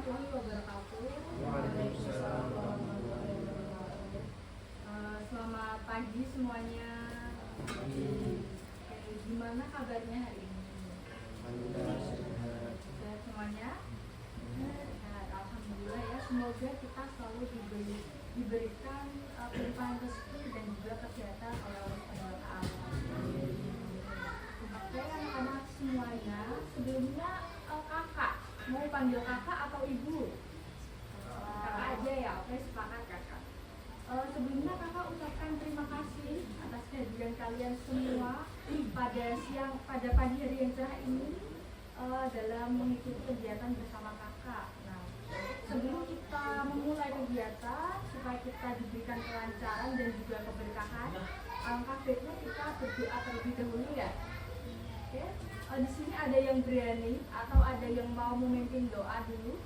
warahmatullahi wabarakatuh. Waalaikumsalam warahmatullahi wabarakatuh. Selamat pagi semuanya. Gimana kabarnya hari ini? Alhamdulillah sehat. Sehat semuanya? Sehat, alhamdulillah ya. Semoga kita selalu diberikan limpahan rezeki dan juga kesehatan oleh Allah Subhanahu wa Ta'ala. Oke, anak-anak semuanya, sebelumnya kakak mau panggil kakak atau ibu? Kakak aja ya, oke, sepakat kakak. Sebelumnya kakak ucapkan terima kasih atas kehadiran kalian semua pada pagi hari yang cerah ini dalam mengikuti kegiatan bersama kakak. Nah, sebelum kita memulai kegiatan supaya kita diberikan kelancaran dan juga keberkahan, alangkah baiknya kita berdoa terlebih dahulu ya. Oke, di sini ada yang berani atau ada yang mau memimpin doa dulu?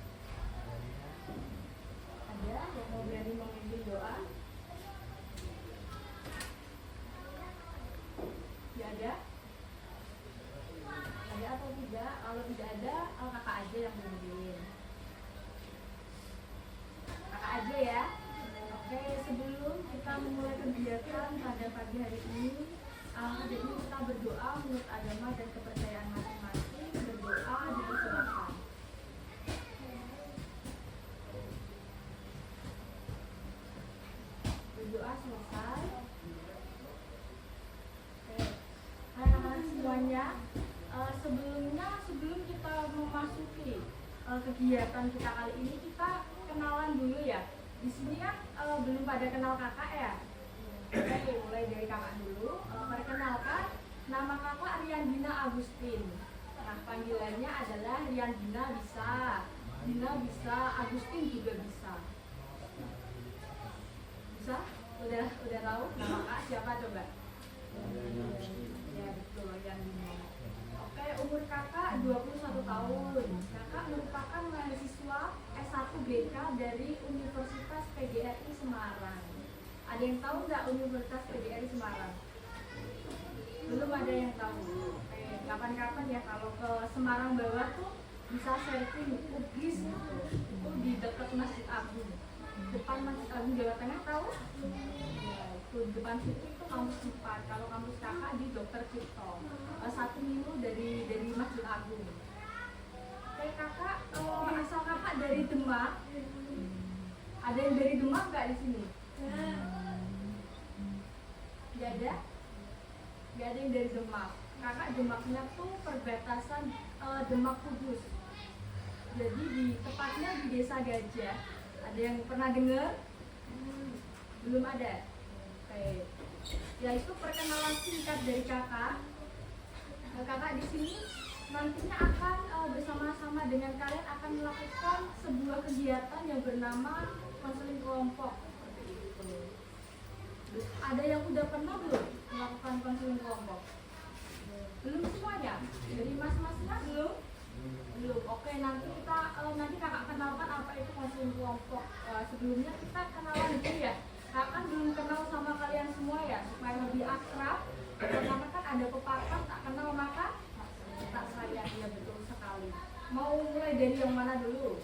Ada yang mau berani memimpin doa? Ya ada? Ada atau tidak? Kalau tidak ada, kakak aja yang memimpin. Kakak aja ya. Oke, sebelum kita memulai kegiatan pada pagi hari ini, jadi kita berdoa menurut agama dan kepercayaan masing-masing. Berdoa dipersilakan. Berdoa selesai. Oke, anak-anak semuanya, sebelum kita memasuki kegiatan kita kali ini, kita kenalan dulu ya. Di sini kan belum pada kenal kakak ya. Oke, mulai dari kakak dulu. Perkenalkan, nama kakak Riandina Agustin. Nah, panggilannya adalah Riandina bisa, Dina bisa, Agustin juga bisa. Bisa? Udah tahu nama kakak siapa coba? Ya betul, Riandina. Oke, umur kakak 21 tahun. Kakak merupakan mahasiswa S1 BK dari Universitas PGRI Semarang. Ada yang tahu nggak Universitas PGRI Semarang? Belum ada yang tahu. Kapan-kapan ya kalau ke Semarang bawah tuh bisa surfing UGIS gitu. Itu di dekat Masjid Agung. Depan Masjid Agung Jawa Tengah tahu? Ya, itu depan situ itu kampus 4. Kalau kampus kakak di Dr. Cipto. 1 minggu dari Masjid Agung. Oke, kakak asal kakak dari Demak. Ada yang dari Demak nggak di sini? Gak ada? Gak ada yang dari Demak. Kakak Demaknya tuh perbatasan Demak Kudus. Jadi tepatnya di Desa Gajah. Ada yang pernah dengar? Belum ada? Oke. Ya, itu perkenalan singkat dari kakak. Kakak di sini nantinya akan bersama-sama dengan kalian akan melakukan sebuah kegiatan yang bernama konseling kelompok. Ada yang udah pernah belum melakukan konseling kelompok? Belum semuanya? Dari mas-masnya belum? Belum. Oke, nanti kakak kenalkan apa itu konseling kelompok. Sebelumnya kita kenalan dulu ya. Kakak kan belum kenal sama kalian semua ya, supaya lebih akrab. Karena kan ada pepatah tak kenal maka tak sayang. Ya betul sekali. Mau mulai dari yang mana dulu?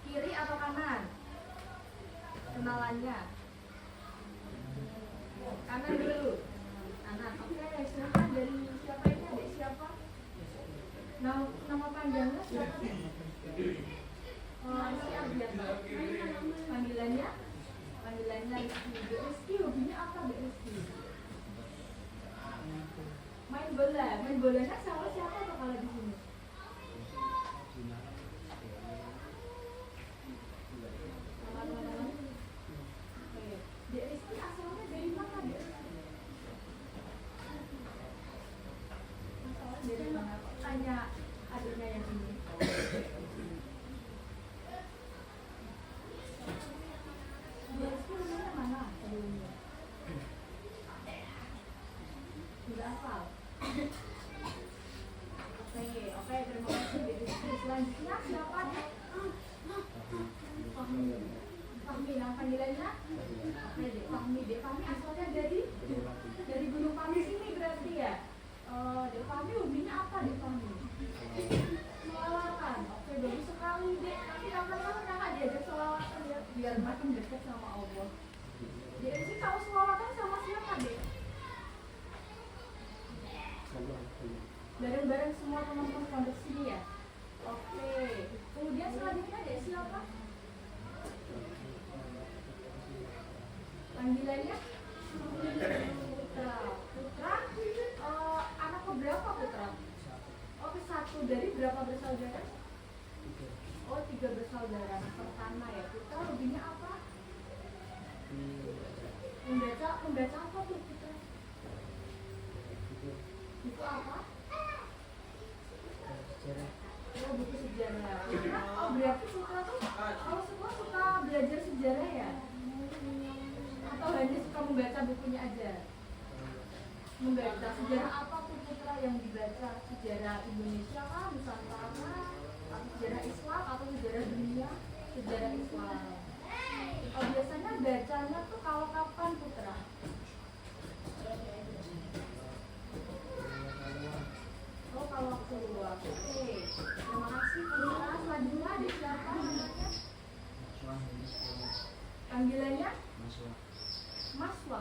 Kiri atau kanan? Kenalannya. Kanan dulu. Kanan. Oke, silakan dari siapa ini? Adik siapa? Nama panjangnya siapa? Si Ardiata. Panggilannya Rizky. Rizky hobinya apa, Dek Rizky? Main bola. Main bolanya sama siapa tuh kalau di sini? Dek Rizky asalnya dari mana, Dek? Asalnya dari mana? Tanya adiknya yang ini. Dek Rizky rumahnya mana sebelumnya? Tidak hafal. Oke, terima kasih Dek Rizky. Selanjutnya siapa, Dek? Fahmi, nama panggilannya? Oke, Dek Fahmi. Dek Fahmi asalnya dari Gunung Pamir sini berarti ya? Dek Fahmi hobinya apa, Dek Fahmi? Melalakan. Oke, bagus sekali, Dek. Tapi bareng-bareng semua teman-teman pondok sini ya. Oke, kemudian selanjutnya dek siapa? Panggilannya Putra. Putra, anak keberapa Putra? Oh, satu. Dari berapa bersaudara? Oh, 3 bersaudara. Anak pertama ya. Putra hobinya apa? Membaca apa tuh Putra? Buku apa? Oh, buku sejarah. Oh, berarti Putra tuh kalau semua suka belajar sejarah ya? Atau hanya suka membaca bukunya aja? Membaca sejarah apa tuh Putra yang dibaca? Sejarah Indonesia kah, Nusantara, atau sejarah Islam, atau sejarah dunia? Sejarah Islam. Oh, biasanya bacanya tuh kalau kapan Putra? Oh, kalau waktu luang. Oke, terima kasih Putra. Selanjutnya adik siapa namanya? Panggilannya? Maswa.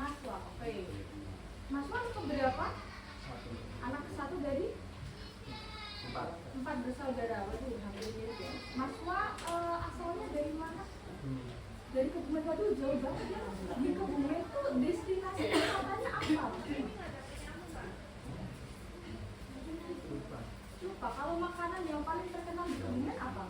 Maswa, oke. Maswa anak keberapa? Anak ke-1 dari? 4 bersaudara. Waduh, hampir mirip ya. Maswa asalnya dari mana? Dari Kebumen. Waduh, jauh banget ya. Di Kebumen tuh destinasi wisatanya apa? Lupa. Kalau makanan yang paling terkenal di Kebumen apa?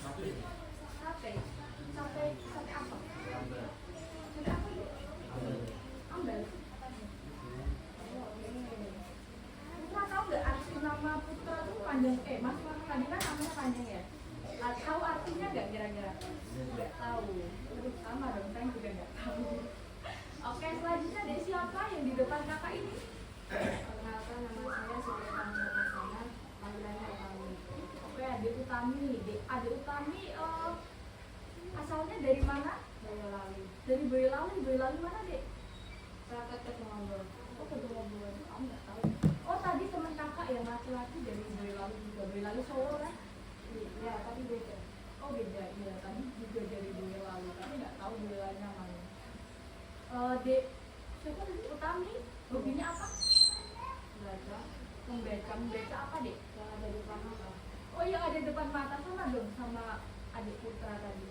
Sate apa? Sate apa itu? Ambal. Putra tahu nggak arti nama Putra tuh panjang? Mas tadi kan namanya panjang ya? Tahu artinya nggak kira-kira? Nggak tahu. Terus sama dong, saya juga nggak tahu. Oke, selanjutnya dari siapa yang di depan kakak ini? Perkenalkan, nama saya Sultan Nurhasana, panggilannya Utami. Oke, adik Utami. Adik Utami asalnya dari mana? Boyolali. Dari Boyolali. Boyolali mana dek? Saya ke Tumambel. Oh, Kedungobon. Kamu nggak tahu? Oh, tadi teman kakak yang laki-laki dari Boyolali juga. Boyolali Solo kan? Ya, tapi beda. Oh, beda. Iya, tadi juga dari Boyolali. Tapi nggak tahu Boyolalinya mana. Dek, siapa tadi? Utami. Hobinya apa? Belajar Membaca apa dek? yang ada di depan mata. Oh, yang ada depan mata sama dong sama adik Putra tadi.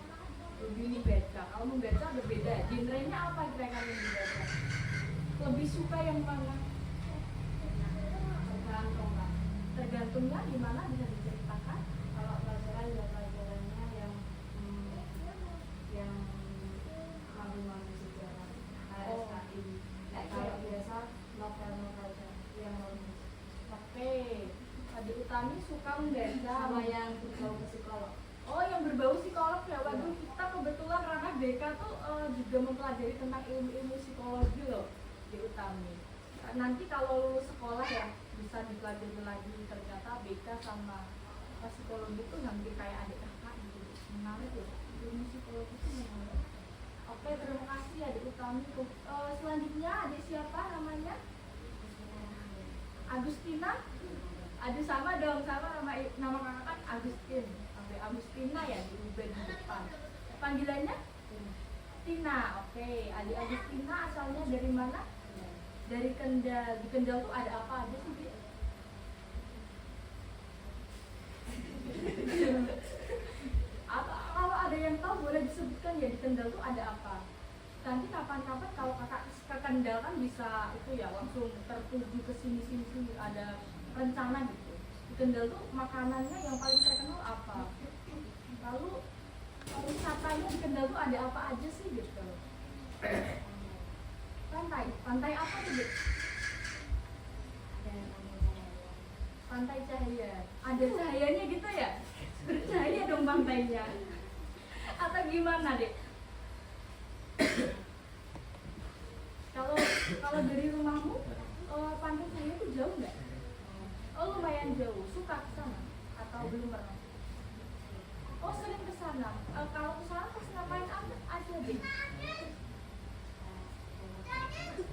Lebih membaca. Kalau membaca berbeda. Genrenya apa kira-kira yang dibaca? Lebih suka yang mana? Tergantung lah. Tergantungnya gimana bisa diceritakan? Kalau pelajaran ya pelajarannya yang mengambil sejarah, HSKI. Kalau biasa novel-novel yang bagus. Oke. Adik Utami suka membaca Sama yang berbau ke psikolog. Oh, yang berbau psikolog ya. Waduh, kita kebetulan ranah BK tuh juga mempelajari tentang ilmu-ilmu psikologi loh di Utami. Nanti kalau lulus sekolah ya bisa dipelajari lagi, ternyata BK sama psikologi itu hampir kayak adik kakak gitu. Menarik ya, ilmu psikologi itu menarik. Oke, terima kasih adik Utami. Selanjutnya adik siapa namanya? Agustina. Aduh, sama dong, sama nama kakak kan Agustin. Sampai Agustina ya di di depan. Panggilannya? Tina. Oke, adik Agustina asalnya dari mana? Dari Kendal. Di Kendal tuh ada apa aja sih, Bi? Kalau ada yang tahu boleh disebutkan ya, di Kendal tuh ada apa? Nanti kapan-kapan kalau kakak ke Kendal kan bisa itu ya langsung tertuju ke sini ada rencana gitu. Di Kendal tuh makanannya yang paling terkenal apa? Lalu wisatanya di Kendal tuh ada apa aja sih gitu? Pantai apa tuh, Dek? Pantai Cahaya. Ada cahayanya gitu ya? Bercahaya dong pantainya. Atau gimana, Dek? Kalau dari rumahmu pantai Cahaya itu jauh nggak? Oh, lumayan jauh. Suka ke sana atau belum pernah? Oh, sering ke sana. Kalau ke sana pas ngapain aja, Dek?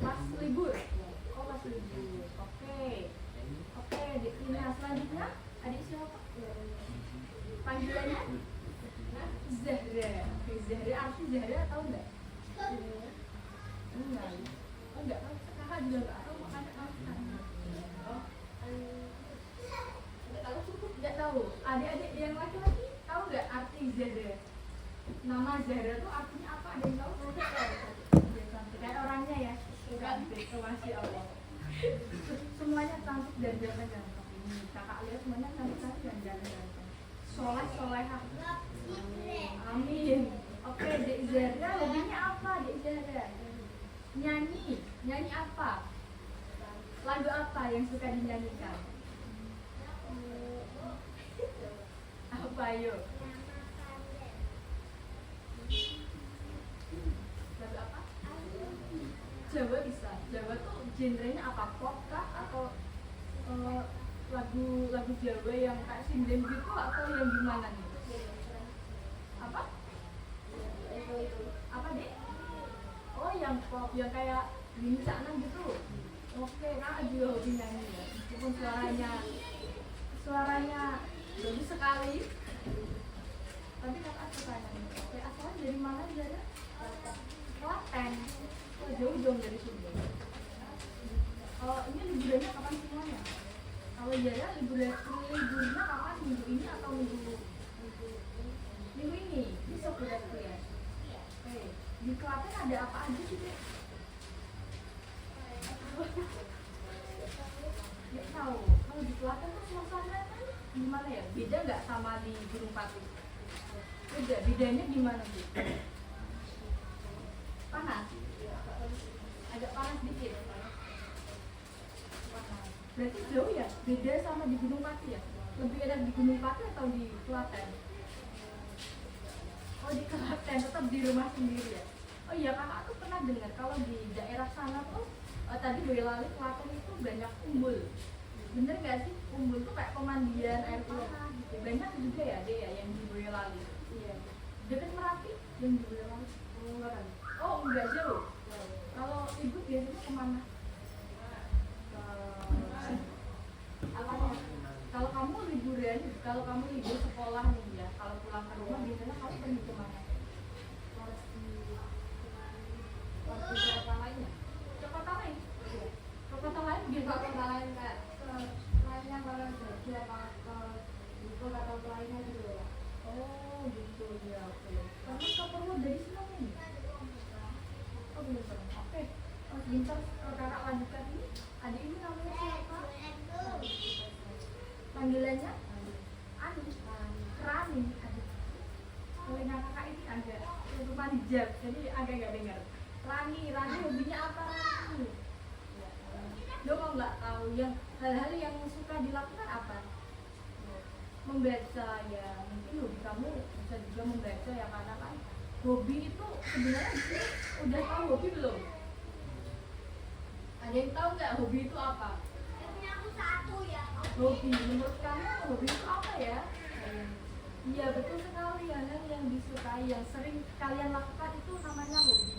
Pas libur. Oh, pas libur. Oke, Dek Tina. Selanjutnya adik siapa? Panggilannya Zahra. Oke, Zahra, arti Zahra tahu nggak? gitu, masya Allah. Semuanya cantik dan ganteng. Ini kakak lihat semuanya cantik dan ganteng. Soleh solehah. Amin. Oke, Dek Zara, hobinya apa Dek Zara? Nyanyi apa? Lagu apa yang suka dinyanyikan? Apa yuk? Lagu apa? Jawa bisa. Jawa tuh genrenya apa? Pop kah atau lagu Jawa yang kayak sinden gitu atau yang gimana nih? Apa? Apa deh? Oh yang pop, yang kayak bincang gitu. Oke, kakak juga hobi nyanyi ya. Meskipun suaranya bagus sekali, tapi kakak suka nyanyi. Oke, asalnya dari mana Zara? Klaten. Oh, jauh dari sini. Oh, ini liburannya kapan semuanya? Kalau Zara liburnya kapan? Minggu ini atau minggu ini? Besok berarti ya? Oke, di Klaten ada apa aja sih Dek? Nggak tahu. Kalau di Klaten tuh suasana kan gimana ya? Beda nggak sama di Gunung Pati? Bedanya gimana sih? Panas? Agak panas dikit? Panas. Berarti jauh ya? Beda sama di Gunung Pati ya? Lebih enak di Gunung Pati atau di Klaten? Oh di Klaten, tetap di rumah sendiri ya? Oh iya, kakak tuh pernah dengar kalau di daerah sana tuh tadi Boyolali, Klaten itu banyak umbul. Bener nggak sih? Umbul tuh kayak pemandian air tanah gitu. Banyak juga ya deh ya yang di Boyolali. Iya. Dekat Merapi yang di Boyolali. Oh enggak jauh. Kalau ibu biasanya kemana? Apanya? Kalau kamu liburan, kalau kamu libur sekolah nih ya, kalau pulang ke rumah biasanya kamu pergi kemana? Waktu berapa lainnya? Ke kota lain? Ke kota lain biasa kota lain kan? Lainnya kalau jadi apa ke itu atau lainnya gitu ya? Oh gitu ya, oke. Kamu ke Purwodadi semua nih? Oh belum pernah. Oke. Sebentar kakak lanjutkan ini. Adik ini namanya siapa? Panggilannya? Anu. Rani. Oleh kakak ini agak manjab, jadi agak nggak dengar. Rani hobinya apa Rani? Lo mau nggak tahu yang hal-hal yang suka dilakukan apa? Membaca ya, mungkin hobi kamu bisa juga membaca ya, karena kan hobi itu sebenarnya udah tahu hobi belum? Ada yang tahu nggak hobi itu apa? Hobi, menurut kamu hobi itu apa ya? Iya betul sekali, hal yang disukai, yang sering kalian lakukan itu namanya hobi.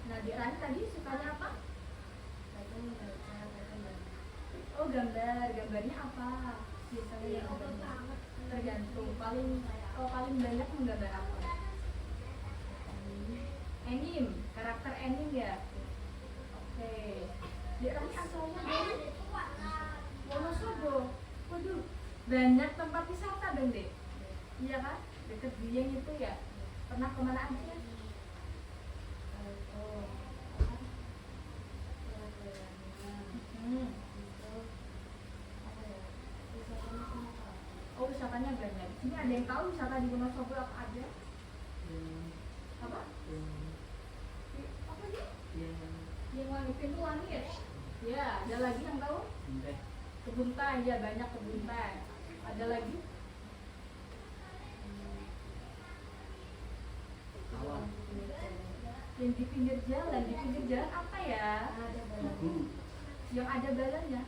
Nah di Rani tadi sukanya apa? Oh gambarnya apa? Biasanya yang tergantung, paling banyak menggambar apa? Anime, karakter anime ya? Oke. Di Rani asalnya dari Wonosobo. Waduh, banyak tempat wisata dong deh. Iya kan? Deket Dieng itu ya. Pernah kemana aja? Oh wisatanya banyak. Di sini ada yang tahu wisata di Wonosobo apa aja? Apa? Apa sih? Yang wangi, pintu langit. Ya, ada lagi yang tahu? Kebun teh, ya banyak kebun teh. Ada lagi? Yang di pinggir jalan apa ya? Yang ada balonnya.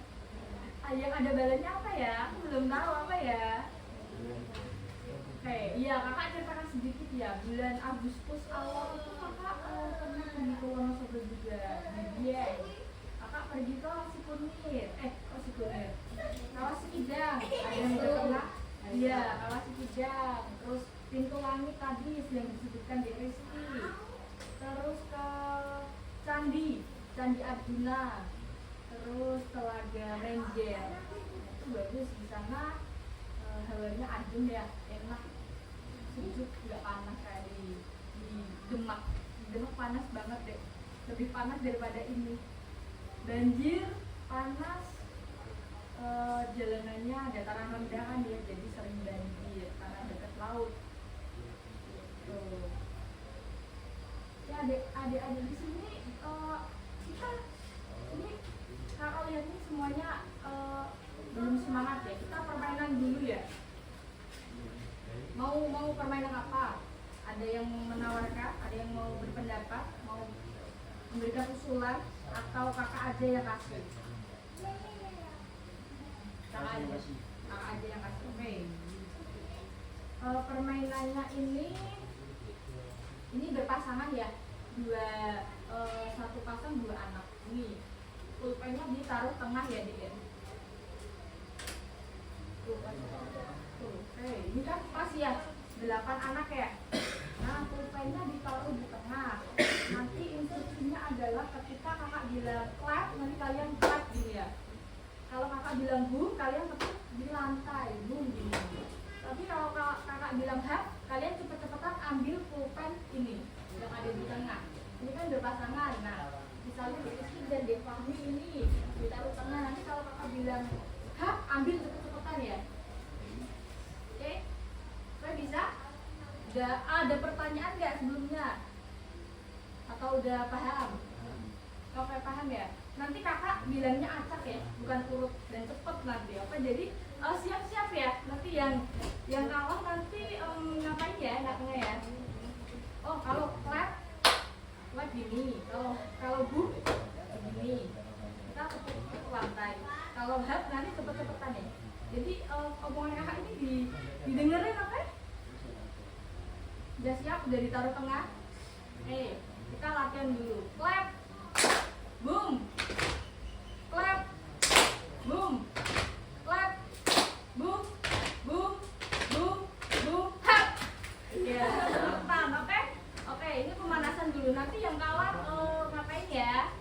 Yang ada balonnya apa ya? Aku belum tahu apa ya. Oke, iya kakak ceritakan sedikit ya. Bulan Agustus awal itu kakak pernah pergi ke Wonosobo juga. Iya. Kakak pergi ke Sikunir. Kawasikidang. Ada yang udah pernah? Iya, Kawasikidang. Terus Pintu Langit tadi yang disebutkan di Rizky. Terus ke Candi Arjuna. Terus Telaga Ranger. Itu bagus di sana. Hawanya adem ya, enak, sejuk, nggak panas kayak di Demak. Demak panas banget deh, lebih panas daripada ini. banjir, panas, jalanannya dataran rendah kan ya, jadi sering banjir karena dekat laut. Tuh. Ya adik-adik di sini kita ini kalau lihat ini semuanya belum semangat ya. Kita permainan dulu ya. Mau permainan apa? Ada yang menawarkan, ada yang mau berpendapat, mau memberikan usulan, atau kakak aja yang kasih? Kakak aja yang kasih. Oke. Permainannya ini berpasangan ya, satu pasang dua anak. Ini pulpennya ditaruh tengah ya dia. Oke, ini kan pas ya 8 anak ya. Nah, pulpennya ditaruh di tengah. Nanti instruksinya adalah ketika kakak bilang clap, nanti kalian clap gini ya. Kalau kakak bilang boom, kalian tetap di lantai, boom gini. Tapi kalau kakak bilang hap, kalian cepet-cepetan ambil pulpen ini yang ada di tengah. Ini kan berpasangan. Nah, misalnya Rizky dan Devani ini ditaruh tengah. Nanti kalau kakak bilang hap, ambil cepet-cepetan ya. Oke, saya bisa? Udah ada pertanyaan nggak sebelumnya? Atau udah paham? Oke, paham ya? Nanti kakak bilangnya acak ya, bukan urut dan cepet nanti. Oke, jadi siap-siap ya. Nanti yang kalah nanti ngapain ya enaknya ya? Oh, kalau clap gini. Kalau boom begini. Kita ke lantai. Kalau hap nanti cepet-cepetan ya. Jadi omongan kakak ini didengerin apa? Udah siap? Udah ditaruh tengah? Kita latihan dulu. Clap, boom, clap, boom, clap, boom, boom, boom, boom, hap. Ya, cepetan, oke? Oke, ini pemanasan dulu. Nanti yang kalah ngapain ya?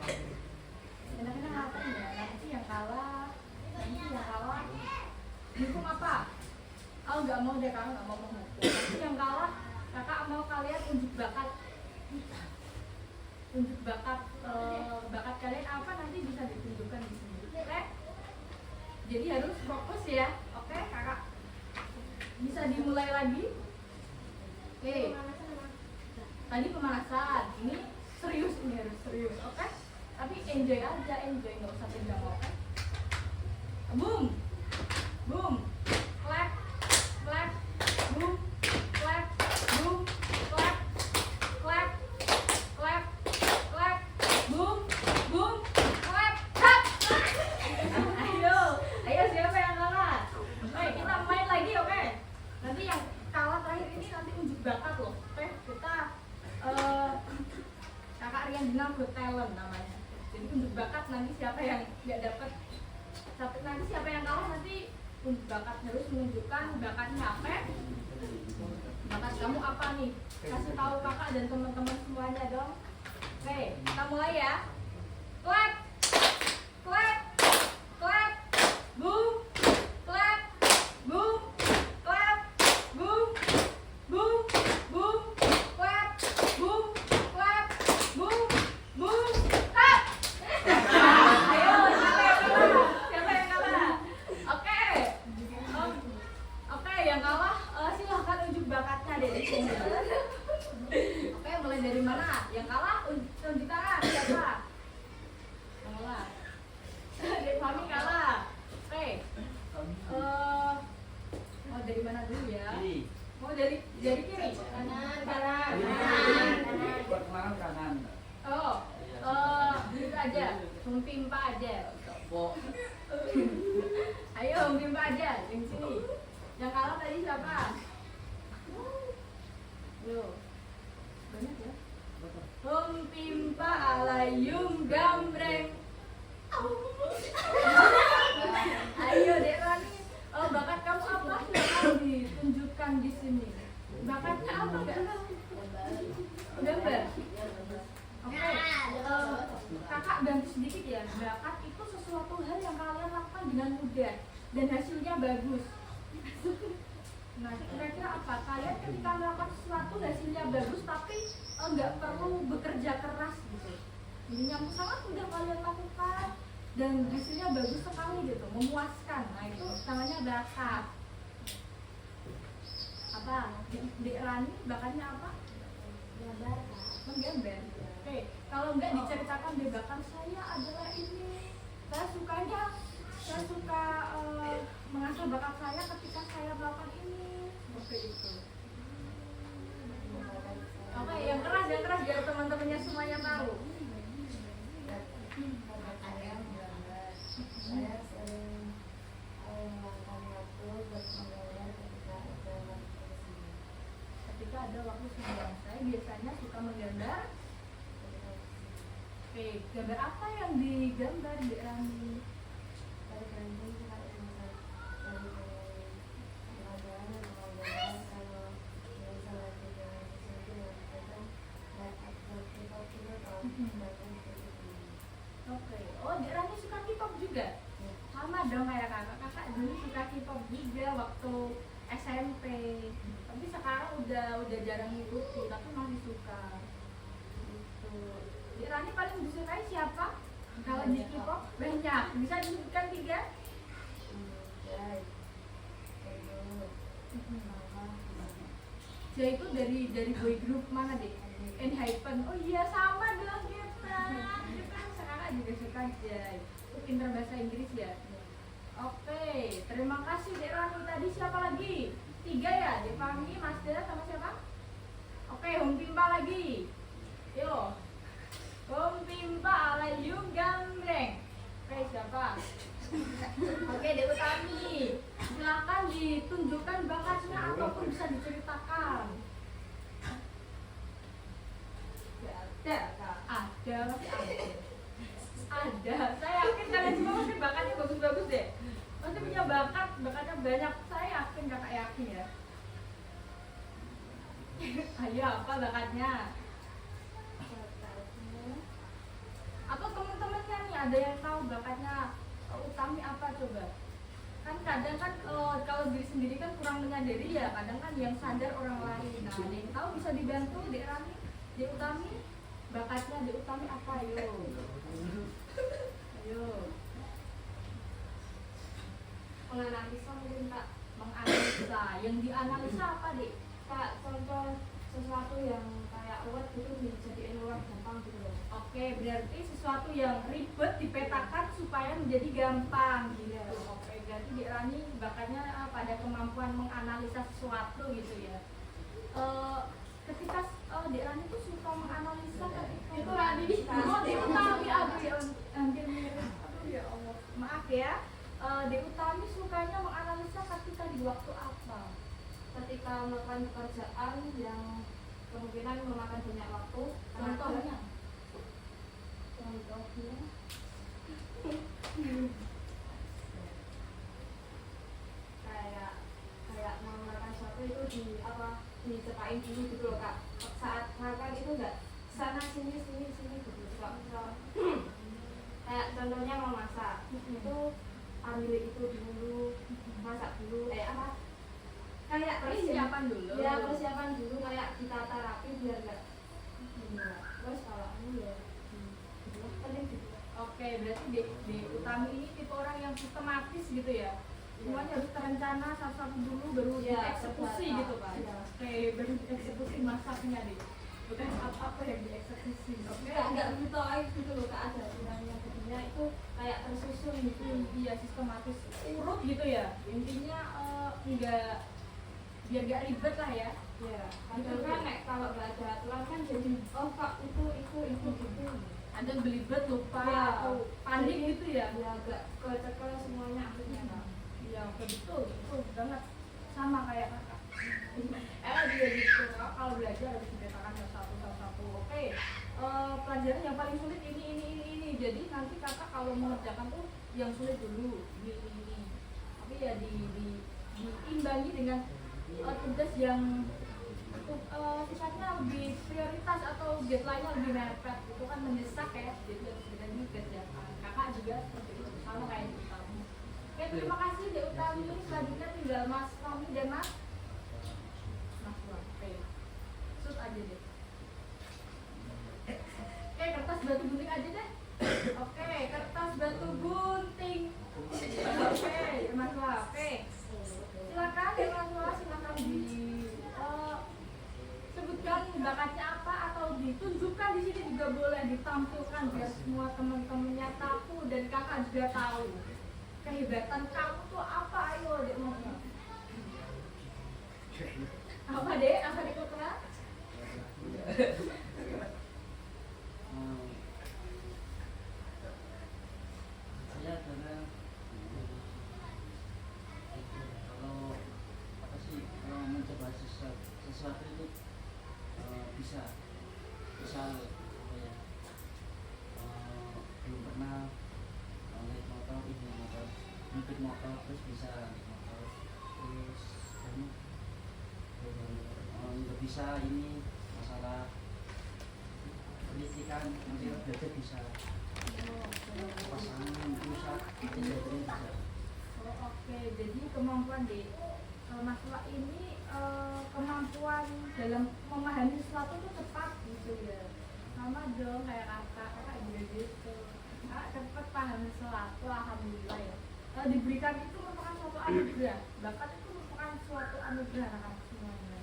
Enak-enak ngapain ya? Nanti yang kalah dihukum apa? Oh, nggak mau deh, kakak nggak mau menghukum. Nanti yang kalah, kakak mau kalian unjuk bakat. Bakat kalian apa nanti bisa ditunjukkan di sini. Oke? Jadi harus fokus ya. Oke, kakak bisa dimulai lagi. Oke. Tadi pemanasan. Ini serius, ini harus serius. Oke? Tapi enjoy aja, nggak usah tegang. Oke? Boom, boom, clap, clap, boom, clap, boom, clap, clap, clap, clap, boom, boom, clap, hap. Ayo siapa yang kalah? Oke, kita main lagi, oke? Nanti yang kalah terakhir ini nanti unjuk bakat loh. Oke, kita kakak Rian Dina Got Talent namanya. Jadi unjuk bakat nanti siapa yang nggak dapat. Nanti siapa yang kalah nanti unjuk bakat, harus menunjukkan bakatnya apa? Bakat kamu apa nih? Kasih tahu kakak dan teman-teman semuanya dong. Oke, kita mulai ya. Clap, clap, clap, boom, clap, boom, clap, boom, boom, boom, clap, boom, clap, boom, boom, hap. Ayo, siapa yang kalah? Oke, yang kalah silahkan unjuk bakatnya deh di sini. Oke, mulai dari mana? Yang kalah unjuk tangan siapa? Yang kalah. Devani kalah. Oke. Mau dari mana dulu ya? Mau dari kiri? Kanan. Buat kemarin kanan. Oh, gitu aja. Pimpa aja. Ayo, pimpa aja. Yang sini. Yang kalah tadi siapa? Yo. Banyak ya? Pimpa alayum gambreng. Ayo Dek Rani, bakat kamu apa? Silakan ditunjukkan di sini. Bakatnya apa enggak? Gambar. Oke, kakak bantu sedikit ya. Bakat itu sesuatu hal yang kalian lakukan dengan mudah dan hasilnya bagus. Nah, kira-kira apa? Kalian ketika melakukan sesuatu hasilnya bagus tapi nggak perlu bekerja keras gitu. Ini yang sangat mudah kalian lakukan. dan hasilnya bagus sekali gitu, memuaskan. Nah itu namanya bakat. Apa? Di Rani bakatnya apa? Gambar. Menggambar. Oke, kalau nggak diceritakan deh, bakat saya adalah ini. Saya suka mengasah bakat saya ketika saya melakukan ini. Seperti itu. Oke, yang keras biar teman-temannya semuanya tahu. Saya sering meluangkan waktu buat menggambar Ketika ada waktu senggang, saya biasanya suka menggambar. Oke, gambar apa yang digambar di Rani? tergantung kalau misal dari pelajaran atau gambar kalau misal lagi dengan sesuatu yang kadang nggak aktif juga kalau bahkan seperti itu. Oke, oh di Rani suka K-pop juga? Sama dong kayak kakak dulu suka K-pop juga waktu SMP. Tapi sekarang udah jarang ngikuti, tapi masih suka. Gitu. Di Rani paling disukai siapa? Kalau di K-pop banyak, bisa disebutkan 3? Dia itu dari boy group mana deh? Enhypen. Oh iya sama dong kita. Kita sekarang juga suka Jai. Itu pintar bahasa Inggris ya. Oke, terima kasih Dek Rani. Tadi siapa lagi? 3 ya, Dek Fahmi, Mas Dera sama siapa? Oke, Hong Pimpa lagi. Yo, Hong Pimpa Alayung Gambreng. Oke, siapa? Oke, Dek Utami. Silakan ditunjukkan bakatnya ataupun bisa diceritakan. Ada, Kak. Ada, masih ada. Ada. Saya yakin kalian semua masih bakatnya bagus-bagus deh. Masih punya bakatnya banyak. Saya yakin, kakak yakin ya. Ayo, apa bakatnya? Atau teman-temannya nih ada yang tahu bakatnya Utami apa coba? Kan kadang kan kalau diri sendiri kan kurang menyadari ya. Kadang kan yang sadar orang lain. Nah, ada yang tahu bisa dibantu Dek Rani, Dek Utami. Bakatnya Dek Utami apa? Ayo. Ayo. Menganalisa mungkin Kak. Menganalisa. Yang dianalisa apa, Dek? Kak, contoh sesuatu yang kayak ruwet gitu dijadiin ruwet gampang gitu loh. Oke, berarti sesuatu yang ribet dipetakan supaya menjadi gampang gitu. Oke, berarti Dek Rani bakatnya pada kemampuan menganalisa sesuatu gitu ya. Ketika Dek Rani tuh suka menganalisa ketika Itu Rani. Oh, Dek Utami, aduh ya hampir mirip. Aduh ya Allah, maaf ya. Dek Utami sukanya menganalisa ketika di waktu apa? Ketika melakukan pekerjaan yang kemungkinan memakan banyak waktu. Contohnya? kayak mau melakukan sesuatu itu dicepain dulu gitu loh Kak. Saat makan itu enggak sana sini gitu. Misal kayak contohnya mau masak itu ambil itu dulu, masak dulu kayak Persiapan dulu. ya persiapan dulu kayak ditata rapi biar enggak terus kalau ini ya penting gitu. Oke, berarti di Utami ini tipe orang yang sistematis gitu ya. Semuanya harus terencana satu-satu dulu baru Ya, dieksekusi terdata. gitu kan. Ya. Oke, baru dieksekusi masaknya deh. Bukan apa-apa yang dieksekusi. Oke. Enggak gitu aja gitu loh Kak, ada aturannya jadinya itu kayak tersusun gitu. Iya, sistematis urut gitu ya. Intinya enggak biar gak ribet lah ya. Ya, kadang kan kalau nggak ada aturan kan jadi Kak itu gitu. Ada belibet lupa Ya. atau panik gitu ya. Ya agak kecekel semuanya akhirnya Kak. Iya, oke, betul banget, sama kayak kakak. Juga gitu, Kak, kalau belajar harus dipetakan satu. Oke, pelajaran yang paling sulit ini. Jadi nanti kakak kalau mengerjakan tuh yang sulit dulu, ini. Tapi ya diimbangi dengan tugas yang sifatnya lebih prioritas atau deadline-nya lebih mepet. Itu kan mendesak ya, jadi harus segera dikerjakan. Kakak juga seperti itu, sama kayak kita. Oke, terima kasih Dek Utami. Selanjutnya tinggal Mas Fahmi dan Mas Fuad. Oke, shoot aja deh. Oke, kertas batu gunting aja deh. Oke, kertas batu gunting. Oke, mahasiswa. Oke. Silakan ya mahasiswa, silakan di sebutkan bakatnya apa atau ditunjukkan di sini juga boleh, ditampilkan biar semua teman-temannya tahu dan kakak juga tahu kehebatan kamu tuh apa. Ayo dek, ngomong apa dek, apa dek Putra? Saya adalah kalau apa sih, kalau mencoba sesuatu itu bisa apa ya, belum pernah naik motor, nyupir motor terus bisa naik motor, terus kamu nggak bisa ini masalah pendidikan, masalah belajar bisa, pasangan rusak itu jadi bisa. Oh, oke, jadi kemampuan di masalah ini kemampuan dalam memahami sesuatu itu cepat gitu ya. Sama dong kayak kakak juga gitu. Kakak cepat paham sesuatu, alhamdulillah ya. Diberikan itu merupakan suatu anugerah. Bakat itu merupakan suatu anugerah anak semuanya.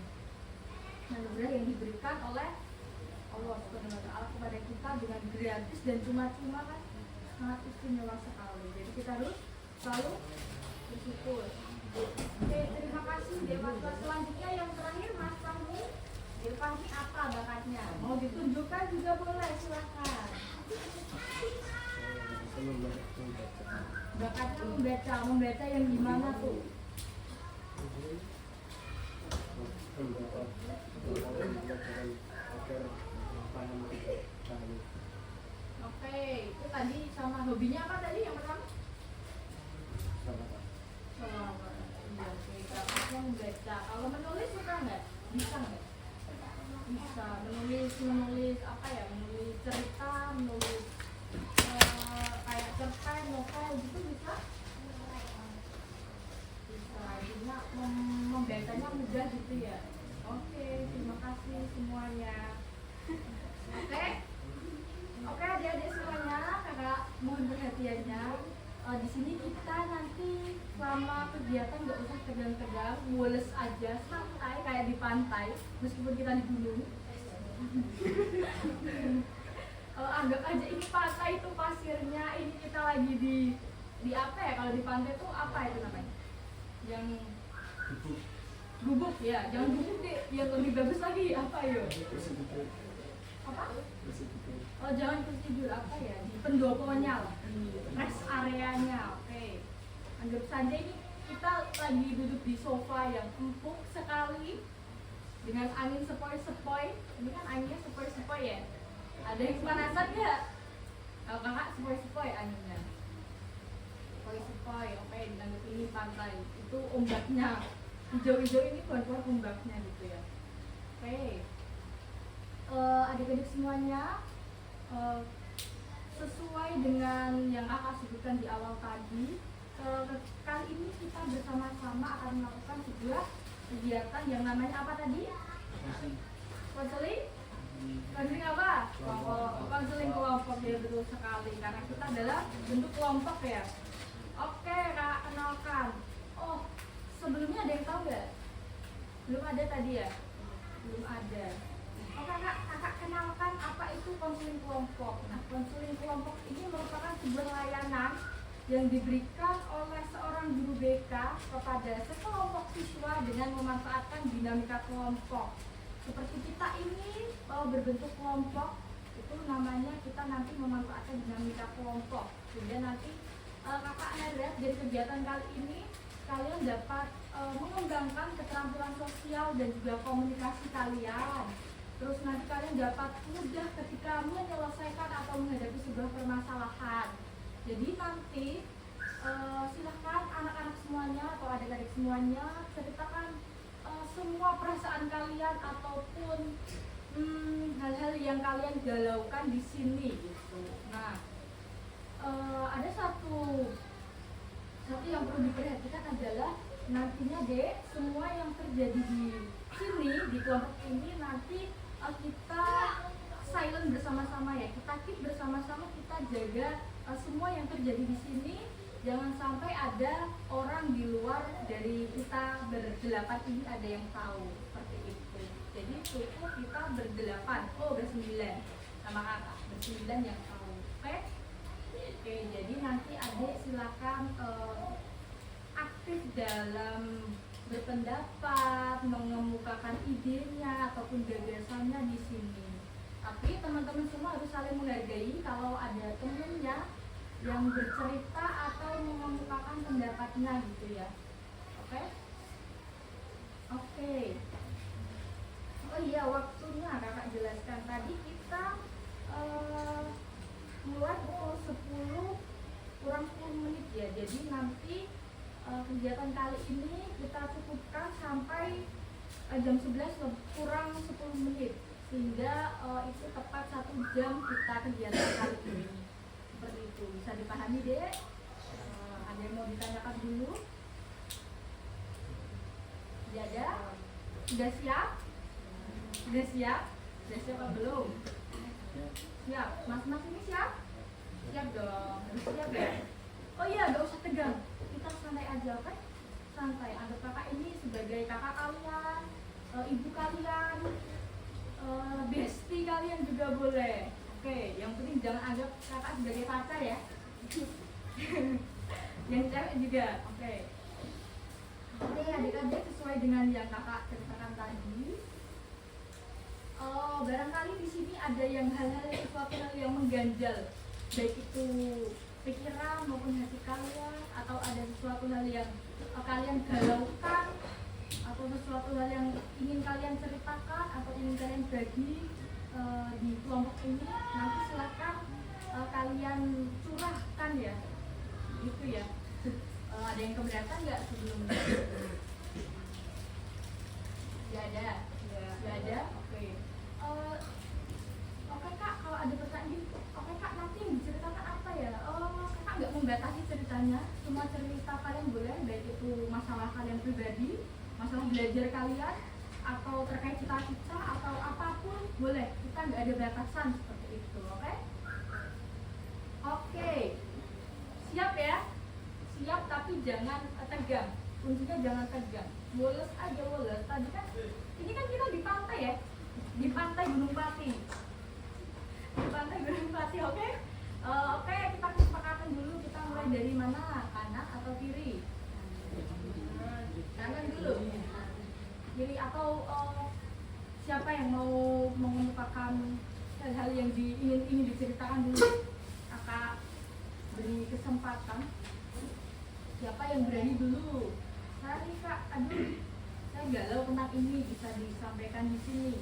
Anugerah yang diberikan oleh Allah Subhanahu wa Ta'ala kepada kita dengan gratis dan cuma-cuma kan, sangat istimewa sekali. Jadi kita harus selalu bersyukur. Oke, terima kasih Dewa. Selanjutnya yang terakhir Mas Fahmi. Mas Fahmi apa bakatnya? Mau ditunjukkan juga boleh, silakan. Bakatnya membaca yang gimana tuh? Oke, itu tadi sama hobinya apa tadi yang pertama? Iya, oke. Bakatnya membaca. Kalau menulis suka nggak? Bisa nggak? Bisa. Menulis apa ya? Menulis cerita, menulis kayak cerpen, novel gitu bisa? Bisa. Jadinya membacanya mudah gitu ya. Oke, terima kasih semuanya. Oke, adik-adik semuanya, kakak mohon perhatiannya. Di sini kita nanti selama kegiatan nggak usah tegang-tegang, mules aja, santai kayak di pantai, meskipun kita di gunung. Anggap aja ini pantai, itu pasirnya, ini kita lagi di apa ya, kalau di pantai itu apa itu namanya? Yang gubuk ya, jangan gubuk deh, yang lebih bagus lagi apa yuk? Apa? Oh, jangan tidur apa ya, di pendoponya lah, di rest areanya. Oke, anggap saja ini kita lagi duduk di sofa yang empuk sekali dengan angin sepoi-sepoi. Ini kan anginnya sepoi-sepoi ya, ada yang kepanasan nggak? Oh, kakak sepoi-sepoi anginnya, sepoi-sepoi. Oke, dianggap ini pantai, itu ombaknya hijau-hijau, ini pohon-pohon ombaknya gitu ya. Oke, adik-adik semuanya, sesuai dengan yang kakak sebutkan di awal tadi, kali ini kita bersama-sama akan melakukan sebuah kegiatan yang namanya apa tadi? Konseling? Konseling apa? Konseling kelompok, ya betul sekali, karena kita adalah bentuk kelompok ya. Oke, kakak kenalkan. Oh, sebelumnya ada yang tahu nggak? Belum ada tadi ya? Belum ada. Oh, kakak kenalkan apa itu konseling kelompok. Nah, konseling kelompok ini merupakan sebuah layanan yang diberikan oleh seorang guru BK kepada sekelompok siswa dengan memanfaatkan dinamika kelompok. Seperti kita ini berbentuk kelompok, itu namanya kita nanti memanfaatkan dinamika kelompok. Sehingga nanti kakak harap dari kegiatan kali ini kalian dapat mengembangkan keterampilan sosial dan juga komunikasi kalian. Terus nanti kalian dapat mudah ketika menyelesaikan atau menghadapi sebuah permasalahan. Jadi nanti silahkan anak-anak semuanya atau adik-adik semuanya ceritakan semua perasaan kalian ataupun hal-hal yang kalian galaukan di sini gitu. Nah, ada satu yang perlu diperhatikan adalah nantinya deh, semua yang terjadi di sini, di kelompok ini nanti kita silent bersama-sama ya, kita keep bersama-sama, kita jaga semua yang terjadi di sini jangan sampai ada orang di luar dari kita berdelapan ini ada yang tahu seperti itu. Jadi itu kita berdelapan, bersembilan sama kakak, bersembilan yang tahu. Oke? Oke, jadi nanti adik silakan aktif dalam berpendapat, mengemukakan idenya ataupun gagasannya di sini. Tapi teman-teman semua harus saling menghargai kalau ada temennya yang bercerita atau mengemukakan pendapatnya gitu ya. Oke? Oke. Oh iya, waktunya kakak jelaskan. Tadi kita mulai pukul 10 kurang 10 menit ya. Jadi nanti kegiatan kali ini kita cukupkan sampai jam 11 kurang 10 menit sehingga itu tepat 1 jam kita kegiatan kali ini. Seperti itu, bisa dipahami deh. Ada yang mau ditanyakan dulu? Tidak ada? Sudah siap? Sudah siap? Sudah siap apa belum? Siap, mas-mas ini siap? Siap dong, harus siap ya? Oh iya, gak usah tegang, kita santai aja, oke? Santai, anggap kakak ini sebagai kakak kalian, ibu kalian, bestie kalian juga boleh. Oke, yang penting jangan anggap kakak sebagai pacar ya. Yang cewek juga, oke. Oke, adik-adik sesuai dengan yang kakak ceritakan tadi. Barangkali di sini ada yang hal-hal sesuatu yang mengganjal, baik itu pikiran maupun hati kalian, atau ada sesuatu hal yang kalian galaukan, atau sesuatu hal yang ingin kalian ceritakan atau ingin kalian bagi di kelompok ini. Nanti silakan kalian curahkan ya, gitu ya. Ada yang keberatan nggak sebelumnya? Tidak ada, tidak ada. Oke. Oke kak, kalau ada pertanyaan, oke kak, nanti yang diceritakan apa ya? Kakak nggak membatasi ceritanya, semua cerita kalian boleh, baik itu masalah kalian pribadi, masalah belajar kalian, atau terkait cita-cita atau apapun boleh. Kita nggak ada batasan seperti itu, oke? Oke, siap ya? Siap tapi jangan tegang. Kuncinya jangan tegang. Woles aja woles. Tadi kan, ini kan kita di pantai ya, di pantai Gunung Pati. Di pantai Gunung Pati, oke? Oke, kita kesepakatan dulu. Kita mulai dari mana? Kanan atau kiri? Kanan dulu. Kiri atau siapa yang mau mengemukakan hal-hal yang ingin diceritakan dulu? Kakak beri kesempatan. Siapa yang berani dulu? Sorry kak, aduh, saya galau tentang ini, bisa disampaikan di sini.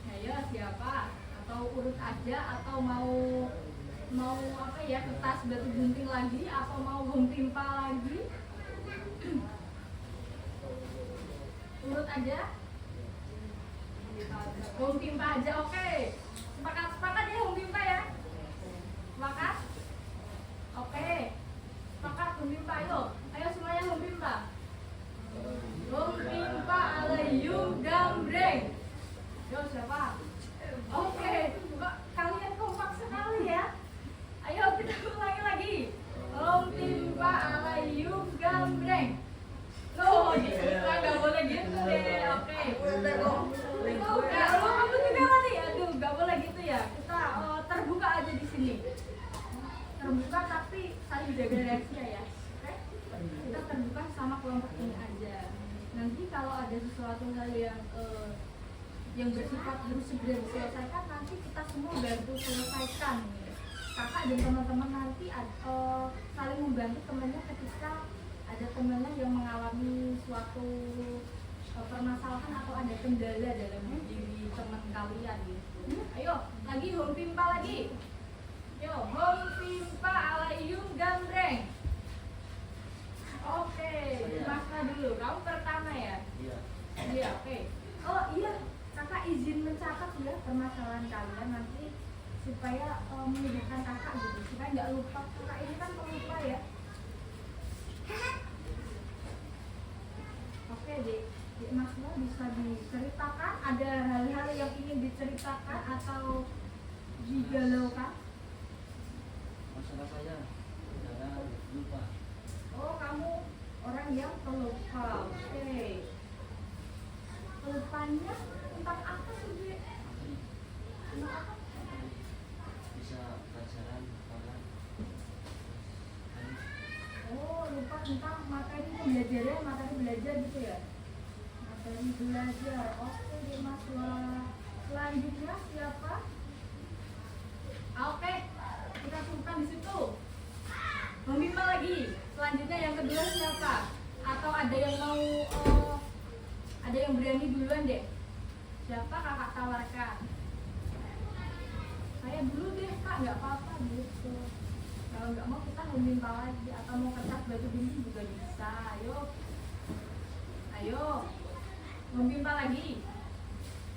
Ayo siapa? Atau urut aja, atau mau apa ya, kertas batu gunting lagi, atau mau home timpa lagi? Urut aja. Home timpa aja, oke. Sepakat ya home timpa ya? Sepakat? Oke. Sepakat home timpa, ayo semuanya home timpa. Home timpa alayum gambreng. Yo siapa? Oke. Kok kalian kompak sekali ya? Ayo kita ulangi lagi. Home timpa alayum gambreng. Loh, nggak boleh gitu deh. Oke. Kamu juga tadi, aduh, nggak boleh gitu ya. Kita terbuka aja di sini. Terbuka tapi saling jaga reaksinya ya. Oke? Kita terbuka sama kelompok ini aja. Nanti kalau ada sesuatu hal yang bersifat harus segera diselesaikan, nanti kita semua bantu selesaikan. Kakak dan teman-teman nanti saling membantu temannya ketika ada temannya yang mengalami suatu permasalahan atau ada kendala dalam diri teman kalian gitu. Ayo, lagi home timpa lagi. Yo, home timpa alayum gambreng. Oke, Masna dulu. Kamu pertama ya? Iya. Iya, oke. Oh iya, kakak izin mencatat ya permasalahan kalian nanti supaya memudahkan kakak gitu, supaya nggak lupa. Kakak ini kan pelupa ya. Oke, Dek Masna bisa diceritakan, ada hal-hal yang ingin diceritakan atau digalaukan? Masalah saya pelupa. Oh, kamu orang yang pelupa. Oke. Pelupanya tentang apa sih, Dek? Materi, Tentang apa? materi. Bisa pelajaran, hafalan. Oh, lupa tentang materi pembelajaran, materi belajar gitu ya? Materi belajar. Oke, deh Mas. Wah. Selanjutnya siapa? Oke, kita cukupkan di situ. Membimbang lagi. Selanjutnya yang kedua siapa? Atau ada yang mau ada yang berani duluan deh? Siapa kakak tawarkan? Saya dulu deh kak, nggak apa-apa gitu. Kalau nggak mau kita membimbang lagi atau mau kertas batu bimbing juga bisa. Ayo, membimbang lagi.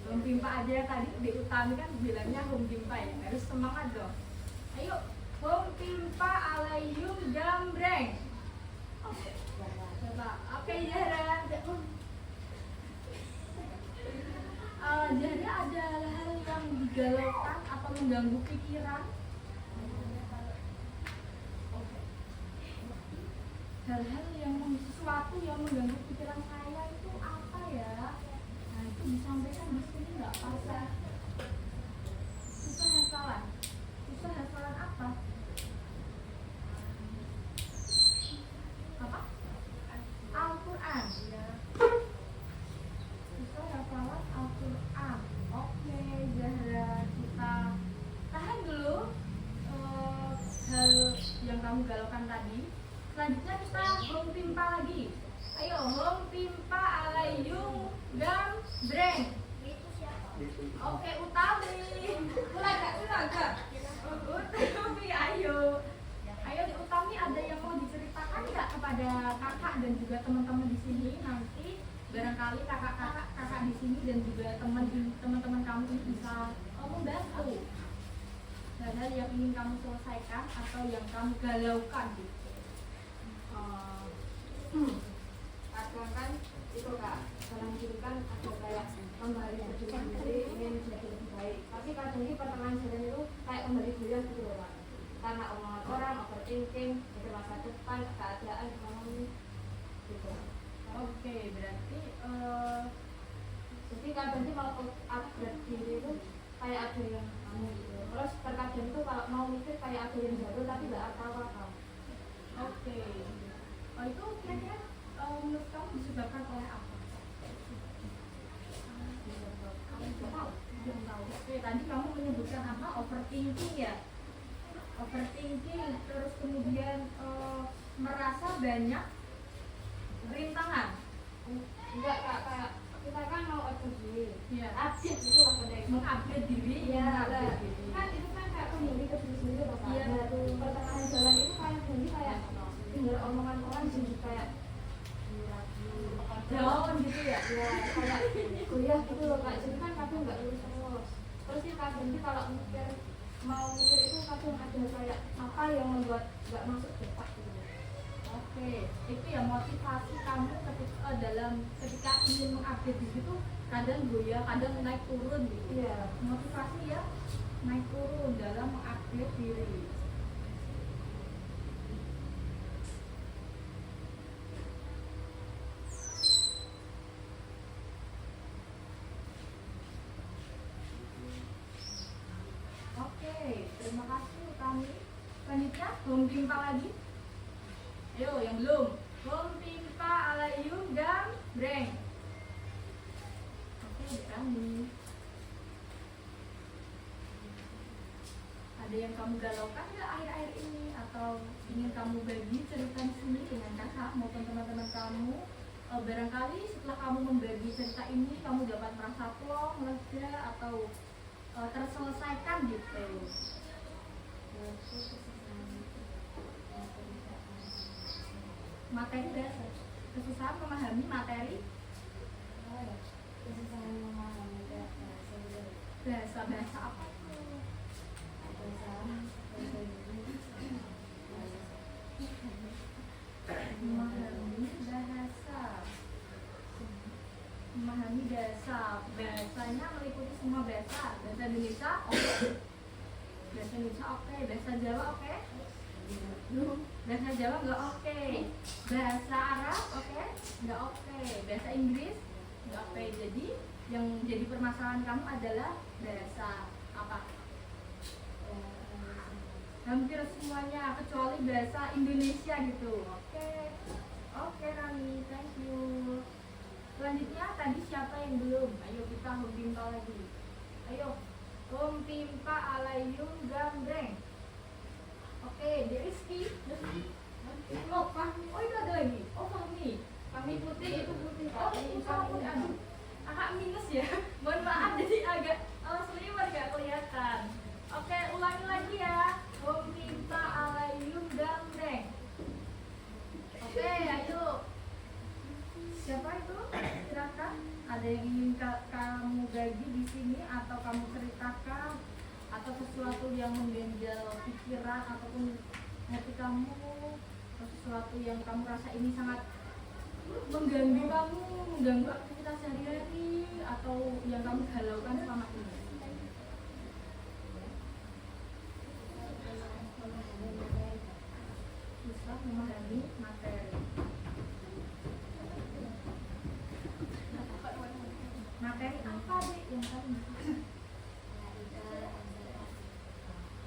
Membimbang aja tadi di Utami kan bilangnya membimbang ya, harus semangat dong. Ayo, membimbang alayum gambreng. Coba, oke Zahra. Jadi ada hal yang digalaukan atau mengganggu pikiran. Hal-hal yang sesuatu yang mengganggu pikiran saya itu apa ya? Nah itu disampaikan di sini nggak apa-apa. Susah hafalan. Susah hafalan apa? Apa? Al-Quran. Susah hafalan Al-Quran. Oke Zahra, kita tahan dulu hal yang kamu galaukan tadi. Selanjutnya kita home pimpa lagi. Ayo home pimpa alayung gambreng. Oke Utami. Ulaga. Utami ayo. Ayo di Utami ada yang mau diceritakan nggak kepada kakak dan juga teman-teman di sini nanti barangkali kakak di sini dan juga teman-teman kamu ini bisa membantu hal-hal yang ingin kamu selesaikan atau yang kamu galaukan gitu. Kadang kan itu kak, dalam diri kan ada kayak kembali ke diri sendiri ingin menjadi lebih baik. Tapi kadang di pertengahan jalan itu kayak kembali guyon gitu loh kak. Karena omongan orang, overthinking, mikir masa depan, keadaan, ekonomi, gitu. Oke, berarti Jadi kadang sih kalau upgrade diri itu kayak ada yang kamu gitu. Terus terkadang itu kalau mau mikir kayak ada yang jatuh tapi nggak apa-apa. oke. Oh itu kira-kira menurut kamu disebabkan oleh apa? Belum tahu. Oke, tadi kamu menyebutkan apa? Overthinking ya? Overthinking, terus kemudian merasa banyak rintangan. Enggak kak, kayak kita kan mau upgrade diri. Iya. Update gitu lah pada itu. Mengupgrade diri, Iya, mengupgrade diri. kan itu kan kayak kembali ke diri sendiri loh kak. Iya. Dari pertengahan jalan itu kayak jadi kayak dengar omongan orang jadi kayak Down gitu ya? ya kayak kuliah gitu loh kak. Jadi kan kadang nggak lulus terus. Terus sih kadang sih kalau mau mikir itu kadang ada kayak apa yang membuat nggak masuk depak gitu. Oke, itu ya motivasi kamu ketika ingin mengupdate diri itu kadang goyah, kadang naik turun gitu. Iya. Motivasi ya naik turun dalam mengupdate diri. Oke, terima kasih Utami. Selanjutnya, belum timpa lagi. Ayo, yang belum. Belum timpa alayum gambreng. Oke, Utami. Ada yang kamu galaukan nggak akhir-akhir ini? Atau ingin kamu bagi cerita di sini dengan kakak maupun teman-teman kamu? Barangkali setelah kamu membagi cerita ini, kamu dapat merasa plong, lega, atau terselesaikan gitu. Materi bahasa, kesusahan memahami materi bahasa apa tuh? Memahami bahasa bahasanya meliputi semua bahasa Indonesia oke, bahasa Indonesia oke, bahasa Jawa oke, Bahasa Jawa nggak oke. Bahasa Arab oke? Nggak oke. Bahasa Inggris nggak oke. Jadi yang jadi permasalahan kamu adalah bahasa apa? Hampir semuanya kecuali bahasa Indonesia gitu. Oke Rani, thank you. Selanjutnya tadi siapa yang belum? Ayo kita home pimpa lagi. Ayo home pimpa alayum gambreng. Oke, Dek Rizky. Oh, Fahmi. Oh, itu ada lagi. Oh, Fahmi. Fahmi putih itu putih. Oh, itu sama putih. Aduh, agak minus ya. Mohon maaf, jadi agak seliwer gak kelihatan. Oke, ulangi lagi ya. Home pimpa alayum gambreng. Oke, ayo. Siapa itu? Silakan. Ada yang ingin kamu bagi di sini atau kamu ceritakan atau sesuatu yang mengganjal pikiran ataupun hati kamu atau sesuatu yang kamu rasa ini sangat mengganggu kamu, mengganggu aktivitas sehari-hari atau yang kamu galaukan selama ini. Susah memahami materi. Materi apa deh yang kamu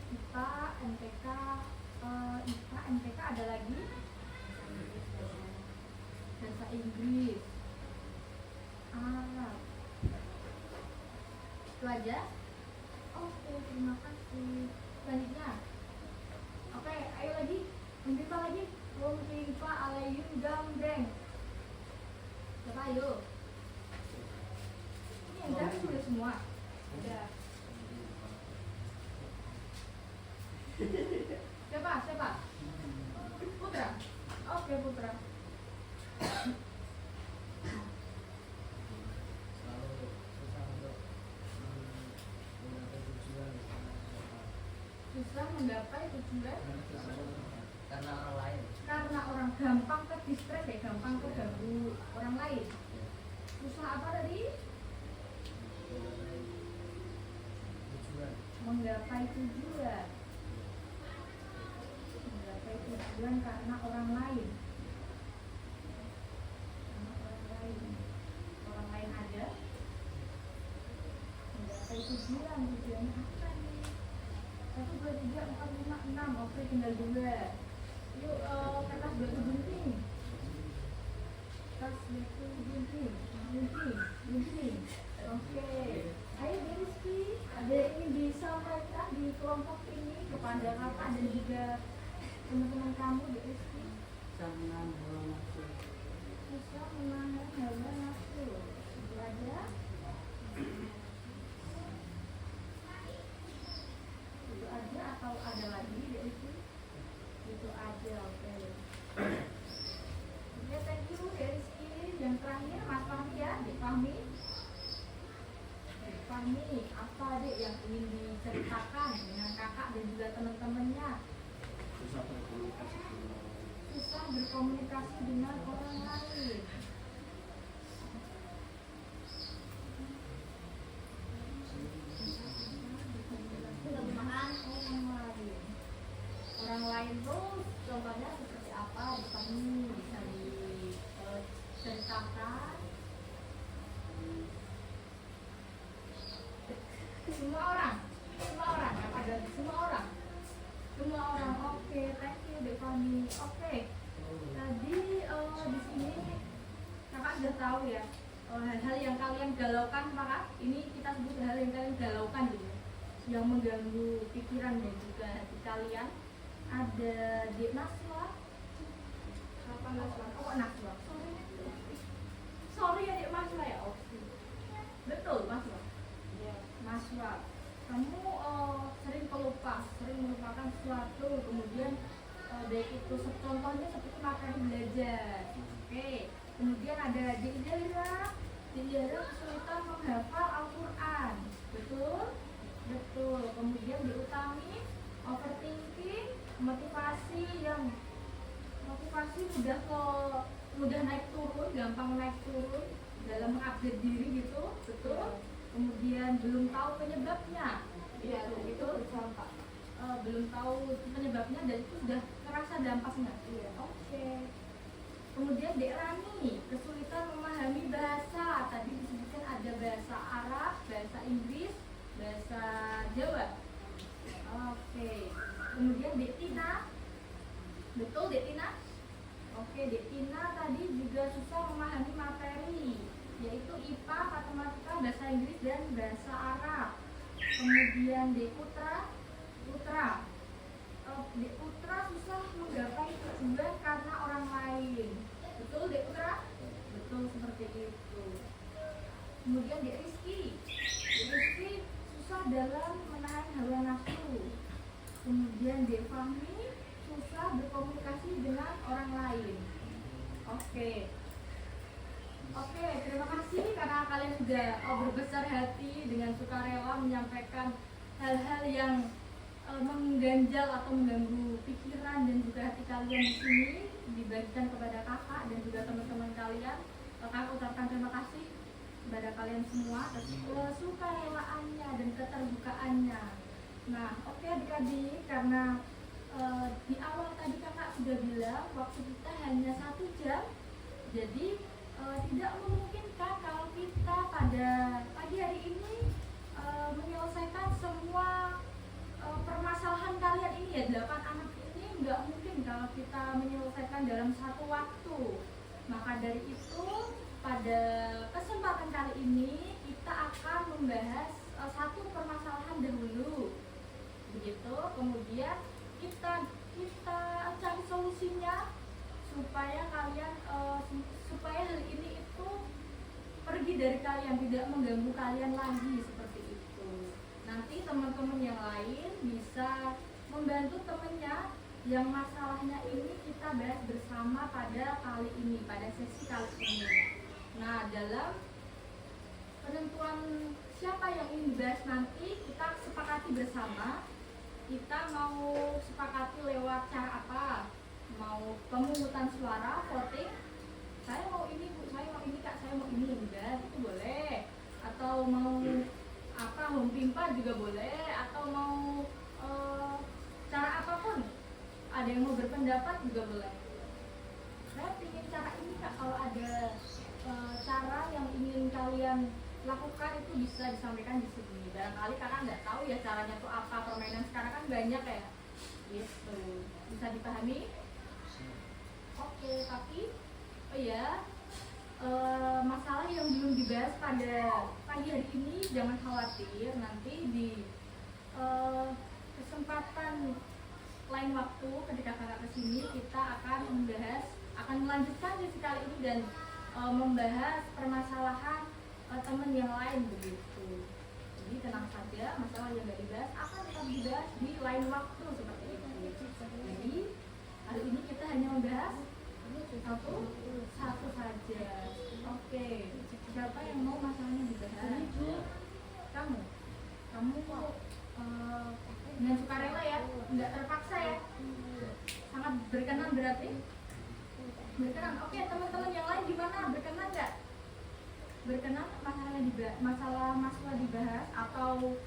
IPA, MTK, IPA, MTK ada lagi bahasa Inggris, Arab. Itu aja. Oke, terima kasih. Selanjutnya, oke, ayo lagi. Mimpi lagi. Mimpi alayum gambreng. Coba ayo. Ini yang tadi sudah semua. Udah. Siapa? Putra. Oke, Putra. Susah menggapai tujuan karena orang lain. Karena orang gampang ke distract ya, gampang keganggu orang lain. Susah apa tadi? Menggapai tujuan. Menggapai tujuan karena orang lain. Orang lain ada. Menggapai tujuannya apa nih? 1, 2, 3, 4, 5, 6. Oke, tinggal 2. Yuk, kertas batu gunting. Gunting. Oke. Ayo Rizky, ada ini disampaikan di kelompok ini kepada kakak dan juga teman-teman kamu, Rizky. Bisa menahan hawa nafsu. Bisa menahan hawa nafsu. Itu aja. Itu aja atau ada lagi, Rizky? Itu aja, oke. Oke, thank you, Rizky. Yang terakhir, Mas Fahmi ya, Dek Fahmi. Fahmi, apa dek yang ingin diceritakan dengan kakak dan juga teman-temannya? Susah berkomunikasi dengan orang lain. Orang lain tuh contohnya seperti apa? Fahmi bisa diceritakan. Semua orang, ada semua orang. Oke, thank you Dek Fahmi. Oke, tadi di sini kakak sudah tahu ya hal-hal yang kalian galaukan, maka ini kita sebut hal yang kalian galaukan gitu, yang mengganggu pikiran dan juga hati kalian. Ada Dek Naswa. Apa Naswa? Oh Naswa. Sorry ya Dek Naswa ya. Oke. Betul Naswa. Maswa, kamu sering pelupa, sering melupakan sesuatu, kemudian baik itu contohnya seperti materi belajar. Oke, kemudian ada Dindara kesulitan menghafal Al-Quran. Betul. Kemudian diutami overthinking, motivasi mudah naik turun, gampang naik turun dalam mengupdate diri gitu. Betul. Kemudian belum tahu penyebabnya, Iya, itu bersama. belum tahu penyebabnya dan itu sudah terasa dampaknya. Iya, oke. Kemudian Dek Rani, kesulitan memahami bahasa. Tadi disebutkan ada bahasa Arab, bahasa Inggris, bahasa Jawa. Oke. Kemudian Dek Tina, betul Dek Tina? Oke, Dek Tina tadi juga susah memahami materi, yaitu IPA, matematika, bahasa Inggris, dan bahasa Arab. Kemudian Dek Putra, Dek Putra susah menggapai tujuan karena orang lain. Betul Dek Putra? Betul, seperti itu. Kemudian Dek Rizky susah dalam menahan hawa nafsu. Kemudian Dek Fahmi susah berkomunikasi dengan orang lain. Oke, terima kasih karena kalian sudah berbesar hati dengan sukarela menyampaikan hal-hal yang mengganjal atau mengganggu pikiran dan juga hati kalian di sini, dibagikan kepada kakak dan juga teman-teman kalian. Kakak ucapkan terima kasih kepada kalian semua atas kesukarelaannya dan keterbukaannya. Nah, oke adik-adik, karena di awal tadi kakak sudah bilang waktu kita hanya 1 jam, jadi tidak memungkinkan kalau kita pada pagi hari ini menyelesaikan semua permasalahan kalian ini ya, 8 anak ini nggak mungkin kalau kita menyelesaikan dalam 1 waktu. Maka dari itu pada kesempatan kali ini kita akan membahas 1 permasalahan dahulu, begitu. Kemudian kita cari solusinya supaya kalian supaya hal ini itu pergi dari kalian, tidak mengganggu kalian lagi, seperti itu. Nanti teman-teman yang lain bisa membantu temennya yang masalahnya ini kita bahas bersama pada kali ini, pada sesi kali ini. Nah, dalam penentuan siapa yang ingin dibahas nanti kita sepakati bersama. Kita mau sepakati lewat cara apa? Mau pemungutan suara, voting, saya mau ini Bu, saya mau ini Kak, saya mau ini, udah itu boleh. Atau mau apa, home pimpa juga boleh. Atau mau cara apapun, ada yang mau berpendapat juga boleh. Saya ingin cara ini Kak, kalau ada cara yang ingin kalian lakukan itu bisa disampaikan di sini. Barangkali kakak nggak tahu ya caranya tuh apa, permainan sekarang kan banyak ya, gitu. Bisa dipahami? Oke, tapi masalah yang belum dibahas pada pagi hari ini jangan khawatir, nanti di kesempatan lain waktu ketika kakak kesini kita akan melanjutkan sesi kali ini dan membahas permasalahan teman yang lain, begitu. Jadi tenang saja, masalah yang nggak dibahas akan tetap dibahas di lain waktu, seperti itu. Jadi hari ini kita hanya membahas satu saja. Oke, siapa yang mau masalahnya dibahas? Kamu dengan sukarela ya, nggak terpaksa ya, sangat berkenan berarti. Berkenan. Oke, teman-teman yang lain gimana? Berkenan nggak? Berkenan masalah dibahas, atau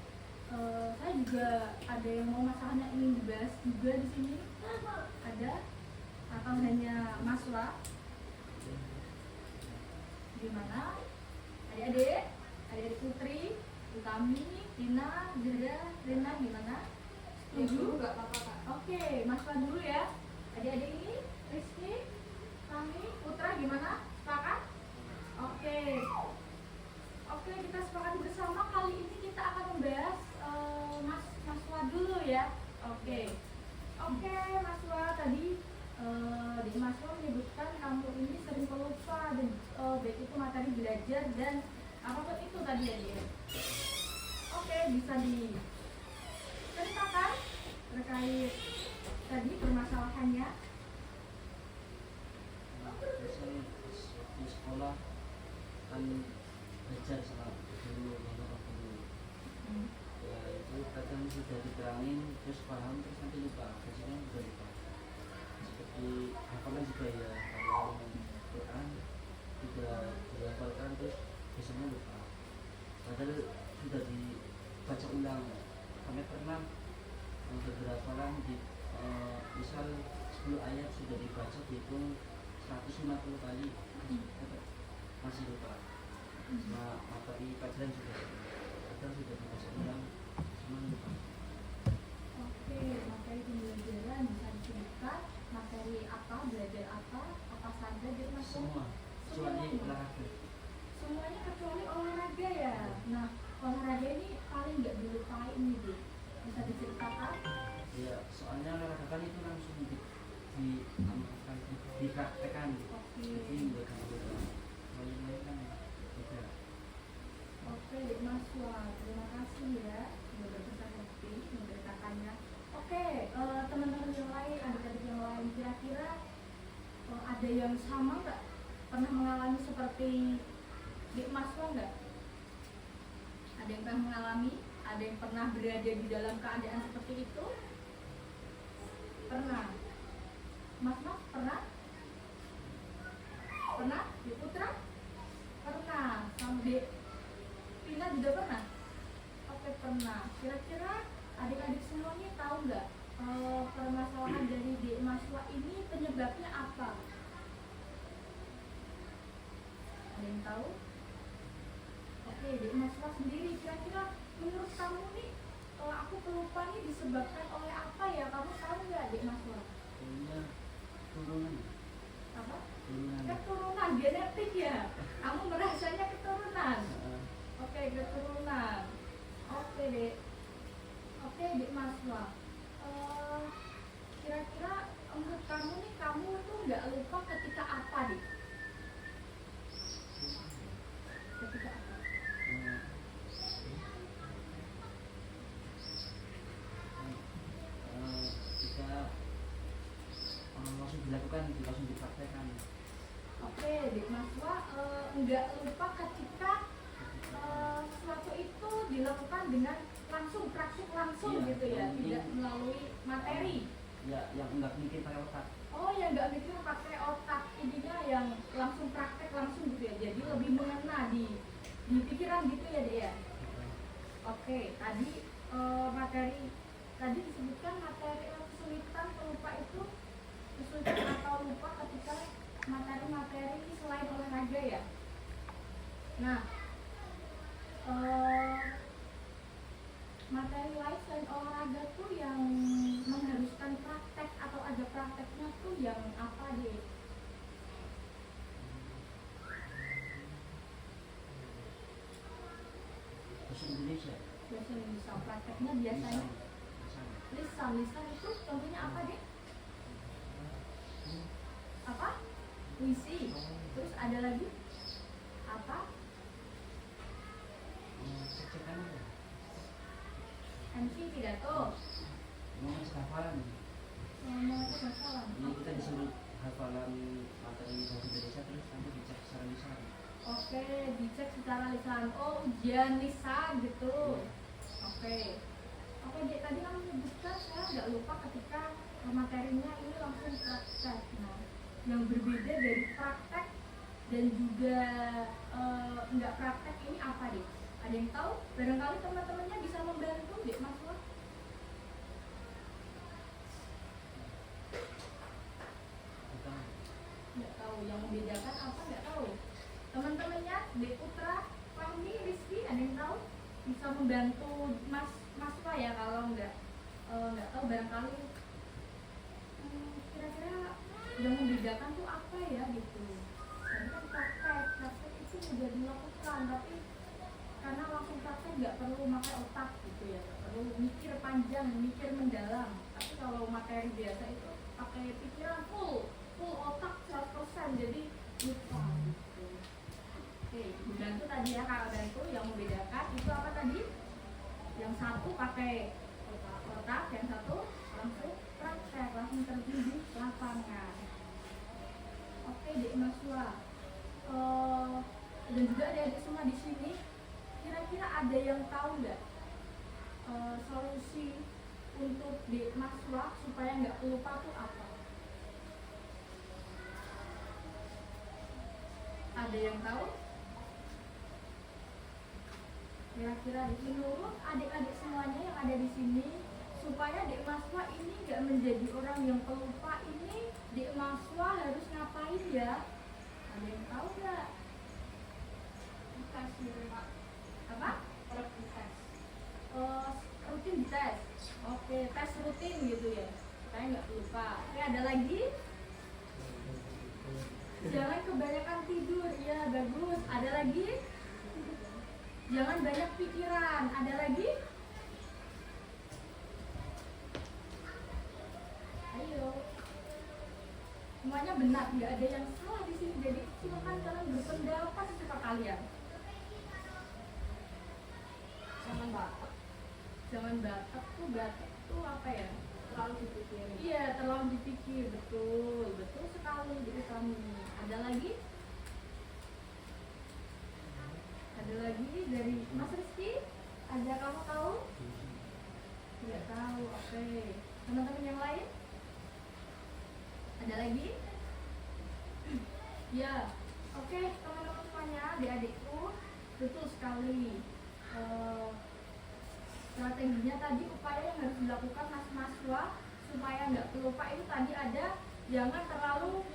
saya juga ada yang mau masalahnya ingin dibahas juga di sini? Ada? Atau hanya masalah? Gimana? Adik-adik Putri, Utami, Tina, Zira, Rina, gimana? Dulu nggak apa-apa Kak. Oke, masalah dulu ya. Adik-adik ini, Rizky, Kami, Putra, gimana? Sepakat? Oke, kita sepakati bersama. Kali ini kita akan membahas Maswa dulu ya. Oke, Maswa tadi di Maswa menyebutkan kamu ini sering pelupa dan baik itu materi belajar dan apapun itu tadi ya dia. Oke, bisa diceritakan terkait tadi permasalahannya. Biasanya di sekolah kan belajar sama guru ya, itu kadang sudah diterangin terus paham terus nanti lupa, biasanya juga lupa. Seperti hafalan juga ya, kalau Quran tidak dihafalkan terus biasanya lupa, padahal sudah dibaca ulang. Kami pernah beberapa hafalan misal 10 ayat sudah dibaca dihitung 150 kali tetap masih lupa. Nah, materi pelajaran juga kadang sudah dibaca ulang cuma lupa. Oke, materi pembelajaran bisa disebutkan materi apa, belajar apa saja di Mas? Semua kecuali olahraga. Semuanya kecuali olahraga ya. Nah, olahraga ini paling nggak dilupain nih, Dek. Bisa diceritakan? Ya, soalnya olahraga kan itu langsung diamalkan, dipraktekkan. Oke. Jadi nggak akan lupa. Kalau yang lain kan tidak. Oke, Dek Maswa, terima kasih ya sudah berbesar hati menceritakannya. Oke, teman-teman yang lain, adik-adik yang lain, kira-kira ada yang sama nggak? Pernah mengalami seperti Dek Maswa nggak? Ada yang pernah mengalami? Ada yang pernah berada di dalam keadaan seperti itu? Pernah? Mas pernah? Pernah? Dek Putra? Pernah. Sama Dek Pina juga pernah? Oke, pernah. Kira-kira adik-adik semuanya tahu nggak permasalahan dari Dek Maswa ini penyebabnya apa? Ada yang tahu? Oke, Dek Maswa sendiri kira-kira menurut kamu nih, aku pelupa nih disebabkan oleh apa ya? Kamu tahu nggak, Dek Maswa? Kayaknya turunan. Apa? Turunan. Keturunan, genetik ya? Kamu merasanya keturunan? Oke, keturunan. Oke, Dek. Oke, Dek Maswa. Kira-kira menurut kamu nih, kamu tuh nggak lupa ketika apa, Dek? Ketika apa? Kita langsung dilakukan, langsung dipraktekkan. Oke, Dek Maswa nggak lupa ketika sesuatu itu dilakukan dengan langsung, praktik langsung Iya, gitu ya, yang tidak penting, melalui materi. Ya, yang enggak mikir pakai otak. Oh ya, nggak mikir pakai otak, intinya yang langsung praktek langsung gitu ya, jadi lebih mengena di pikiran gitu ya, Dek ya. Oke, tadi materi tadi disebutkan materi kesulitan pelupa itu kesulitan atau lupa ketika materi-materi selain olahraga ya. Nah, materi lain selain olahraga tuh yang mengharuskan praktek atau ada prakteknya tuh yang apa deh? Bahasa Indonesia. Bahasa Indonesia prakteknya biasanya lisan itu contohnya apa deh? Apa? Puisi. Terus ada lagi apa? Cecekan apa? MC pidato. Ngomong hafalan. Ngomong hafalan. Ini kita disuruh hafalan materi bahasa Indonesia terus nanti dicek secara lisan. Oke, dicek secara lisan. Oh, ujian lisan gitu. Oke. Oke, Dek, tadi kamu menyebutkan saya nggak lupa ketika materinya ini langsung praktek. Nah, yang berbeda dari praktek dan juga nggak praktek ini apa, Dek? Ada yang tahu? Barangkali teman-temannya bisa membantu, Dek, Mas Wah. Nggak tahu. Yang membedakan apa nggak tahu. Teman-temannya, Dek Putra, Fahmi, Rizky, ada yang tahu? Bisa membantu Mas Wah ya kalau nggak tahu barangkali kira-kira yang membedakan tuh apa ya gitu. Jadi kan praktek itu sudah dilakukan, tapi karena langsung praktek nggak perlu pakai otak gitu ya, nggak perlu mikir panjang, mikir mendalam. Tapi kalau materi biasa itu pakai pikiran full otak 100%, jadi lupa gitu. Oke, bantu tadi ya Kak Bantu, yang membedakan itu apa tadi? Yang satu pakai otak, yang satu langsung praktek, langsung terjun di lapangan. Oke, Dek Maswa. Dan juga adik-adik semua di sini, kira-kira ada yang tahu nggak solusi untuk Dek Maswa supaya nggak lupa tuh apa? Ada yang tahu? Kira-kira menurut adik-adik semuanya yang ada di sini supaya Dek Maswa ini nggak tidak menjadi orang yang pelupa ini, di mahasiswa harus ngapain ya? Ada yang tahu nggak? Tes dulu, Pak. Apa? Pergi tes. Rutin tes. Oke, tes rutin gitu ya. Saya nggak lupa. Oke, ada lagi? Jangan kebanyakan tidur. Ya, bagus. Ada lagi? Jangan banyak pikiran. Ada lagi? Ayo. Semuanya benar, nggak ada yang salah di sini. Jadi silakan kalian berpendapat sesuka kalian. Jangan batuk. Jangan batuk tuh apa ya? Terlalu dipikirin. Iya, terlalu dipikir. Betul sekali dari kami. Ada lagi? Ada lagi dari Mas Rizky? Ada kamu tahu? Tidak tahu. Oke. Teman-teman yang lain? Ada lagi? Ya. Oke, teman-teman semuanya, adik-adikku, betul sekali. Strateginya tadi, upaya yang harus dilakukan mahasiswa supaya nggak pelupa itu tadi ada, jangan terlalu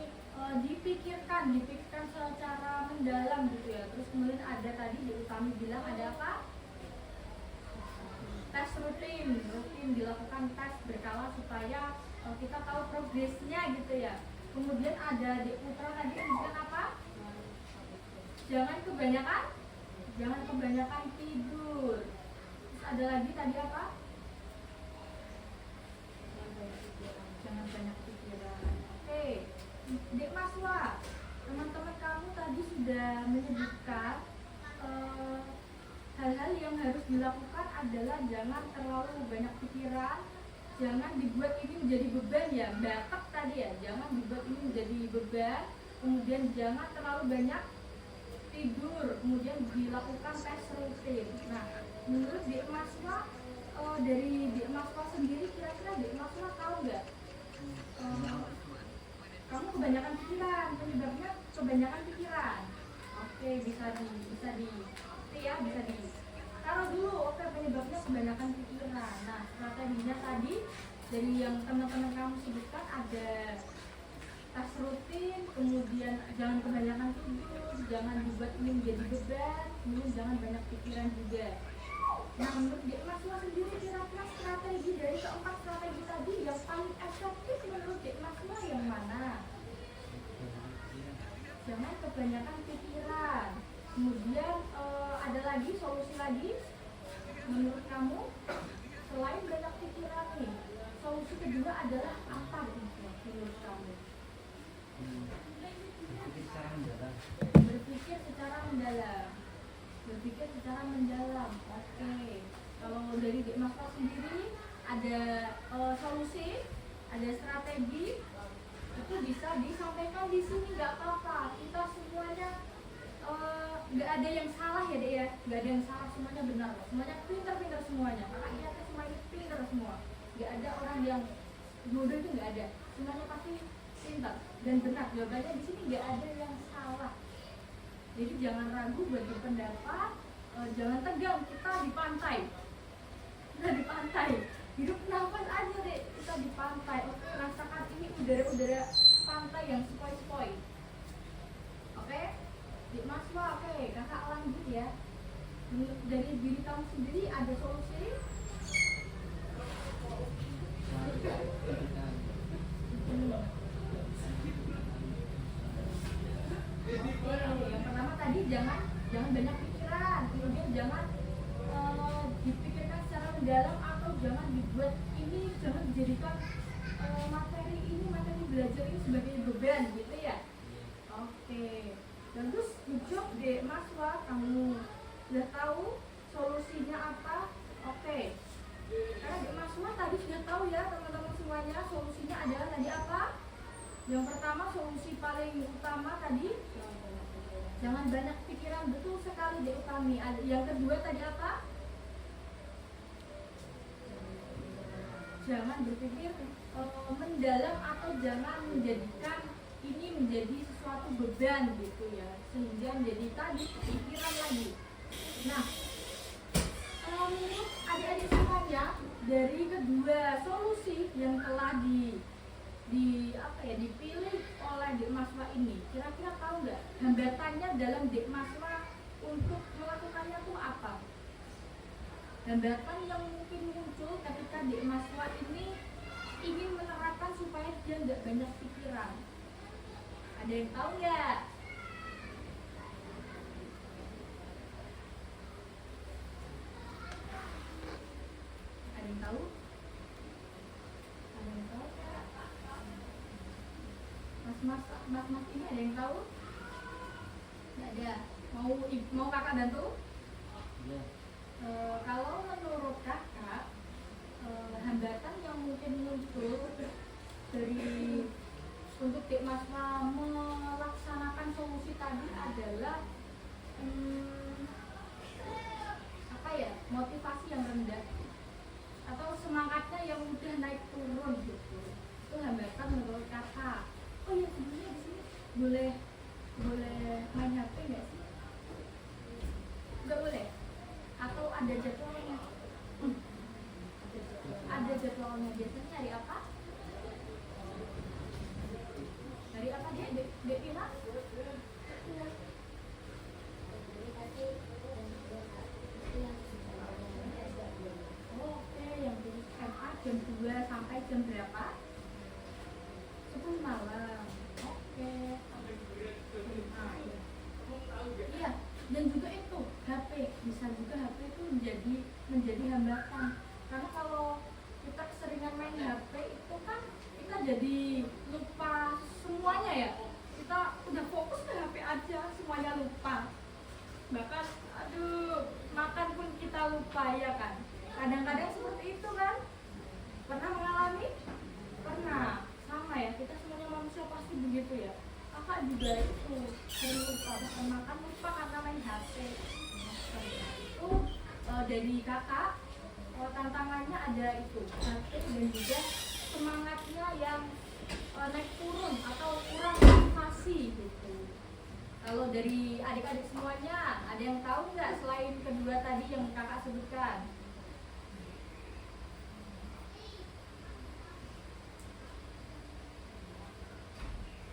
dipikirkan secara mendalam gitu ya. Terus kemudian ada tadi di Utami bilang ada apa? Tes rutin dilakukan tes berkala supaya kita tahu progresnya gitu ya. Kemudian ada di Putra tadi yang apa? Jangan kebanyakan tidur. Terus ada lagi tadi apa? Jangan banyak pikiran. Oke, Dek Maswa, teman-teman kamu tadi sudah menyebutkan hal-hal yang harus dilakukan adalah jangan terlalu banyak pikiran, jangan dibuat ini menjadi beban ya, batak tadi ya, jangan dibuat ini menjadi beban, kemudian jangan terlalu banyak tidur, kemudian dilakukan tes rutin. Nah, menurut Dek Maswa, dari Dek Maswa sendiri kira-kira Dek Maswa tahu nggak? Kamu kebanyakan pikiran, penyebabnya kebanyakan pikiran. Oke, bisa di taruh dulu. Oke, penyebabnya kebanyakan pikiran. Nah, strateginya tadi dari yang teman-teman kamu sebutkan ada tes rutin, kemudian jangan kebanyakan tidur, jangan dibuat ini menjadi beban, kemudian jangan banyak pikiran juga. Nah, menurut Dek Maswa sendiri kira-kira strategi dari keempat strategi tadi yang paling efektif menurut Dek Maswa yang mana? Jangan kebanyakan pikiran. Kemudian ada lagi solusi lagi menurut kamu selain banyak pikiran nih, solusi kedua adalah apa menurut kamu? Berpikir secara mendalam. Oke. Kalau dari Dek Maswa sendiri ada solusi, ada strategi, itu bisa disampaikan di sini, nggak apa-apa. Kita semuanya nggak ada yang salah ya Dek ya, nggak ada yang salah, semuanya benar, semuanya pintar semuanya. Kakak lihat semuanya pintar semua, nggak ada orang yang bodoh, itu nggak ada, semuanya pasti pintar dan benar. Jawabannya di sini nggak ada yang salah. Jadi jangan ragu buat berpendapat, jangan tegang. Kita di pantai, hidup nafas aja deh, kita di pantai. Oke, rasakan ini udara pantai yang sepoi-sepoi. Oke, Dik Maswa, oke, kakak lanjut ya. Dari diri kamu sendiri ada solusi? Yang pertama tadi jangan banyak pikiran, kemudian jangan dipikirkan secara mendalam, atau jangan dibuat ini, jangan dijadikan materi belajar ini sebagai beban gitu ya. Oke, bagus, good job Dek Maswa, kamu sudah tahu solusinya apa. Oke, karena Dek Maswa tadi sudah tahu ya teman-teman semuanya, solusinya adalah tadi apa? Yang pertama, solusi paling utama tadi jangan banyak pikiran, betul sekali Dek Utami. Yang kedua tadi apa? Jangan berpikir mendalam, atau jangan menjadikan ini menjadi sesuatu beban gitu ya, sehingga menjadi tadi pikiran lagi. Nah, menurut adik-adik semuanya, dari kedua solusi yang telah dalam Dikmaswa untuk melakukannya tuh apa? Hambatan yang mungkin muncul ketika Dikmaswa ini ingin menerapkan supaya dia nggak banyak pikiran. Ada yang tahu nggak? Ada yang tahu? Ada yang tahu nggak? Mas ini ada yang tahu? Nggak ada. Mau kakak bantu? Iya. Kalau menurut kakak, hambatan yang mungkin muncul dari untuk Dikmaswa melaksanakan solusi tadi adalah apa ya, motivasi yang rendah atau semangatnya yang mudah naik turun gitu. Itu hambatan menurut kakak. Oh ya, sebenarnya di sini boleh main HP nggak sih? Nggak boleh? Atau ada jadwalnya? Ada jadwalnya. Biasanya hari apa? Hari apa dia? Dek Pina? Oke, yang di SMA jam 2 sampai jam berapa? 10 malam. Oke. Iya, dan juga itu HP, bisa juga HP itu menjadi hambatan. Karena kalau kita keseringan main HP itu kan kita jadi lupa semuanya ya. Kita udah fokus ke HP aja, semuanya lupa. Bahkan makan pun kita lupa ya kan. Kadang-kadang seperti itu kan. Pernah mengalami? Pernah. Sama ya, kita semuanya manusia pasti begitu ya. Kakak juga itu sering lupa, bahkan makan lupa karena main HP. Itu dari kakak tantangannya ada itu HP dan juga semangatnya yang naik turun atau kurang motivasi gitu. Kalau dari adik-adik semuanya ada yang tahu nggak selain kedua tadi yang kakak sebutkan?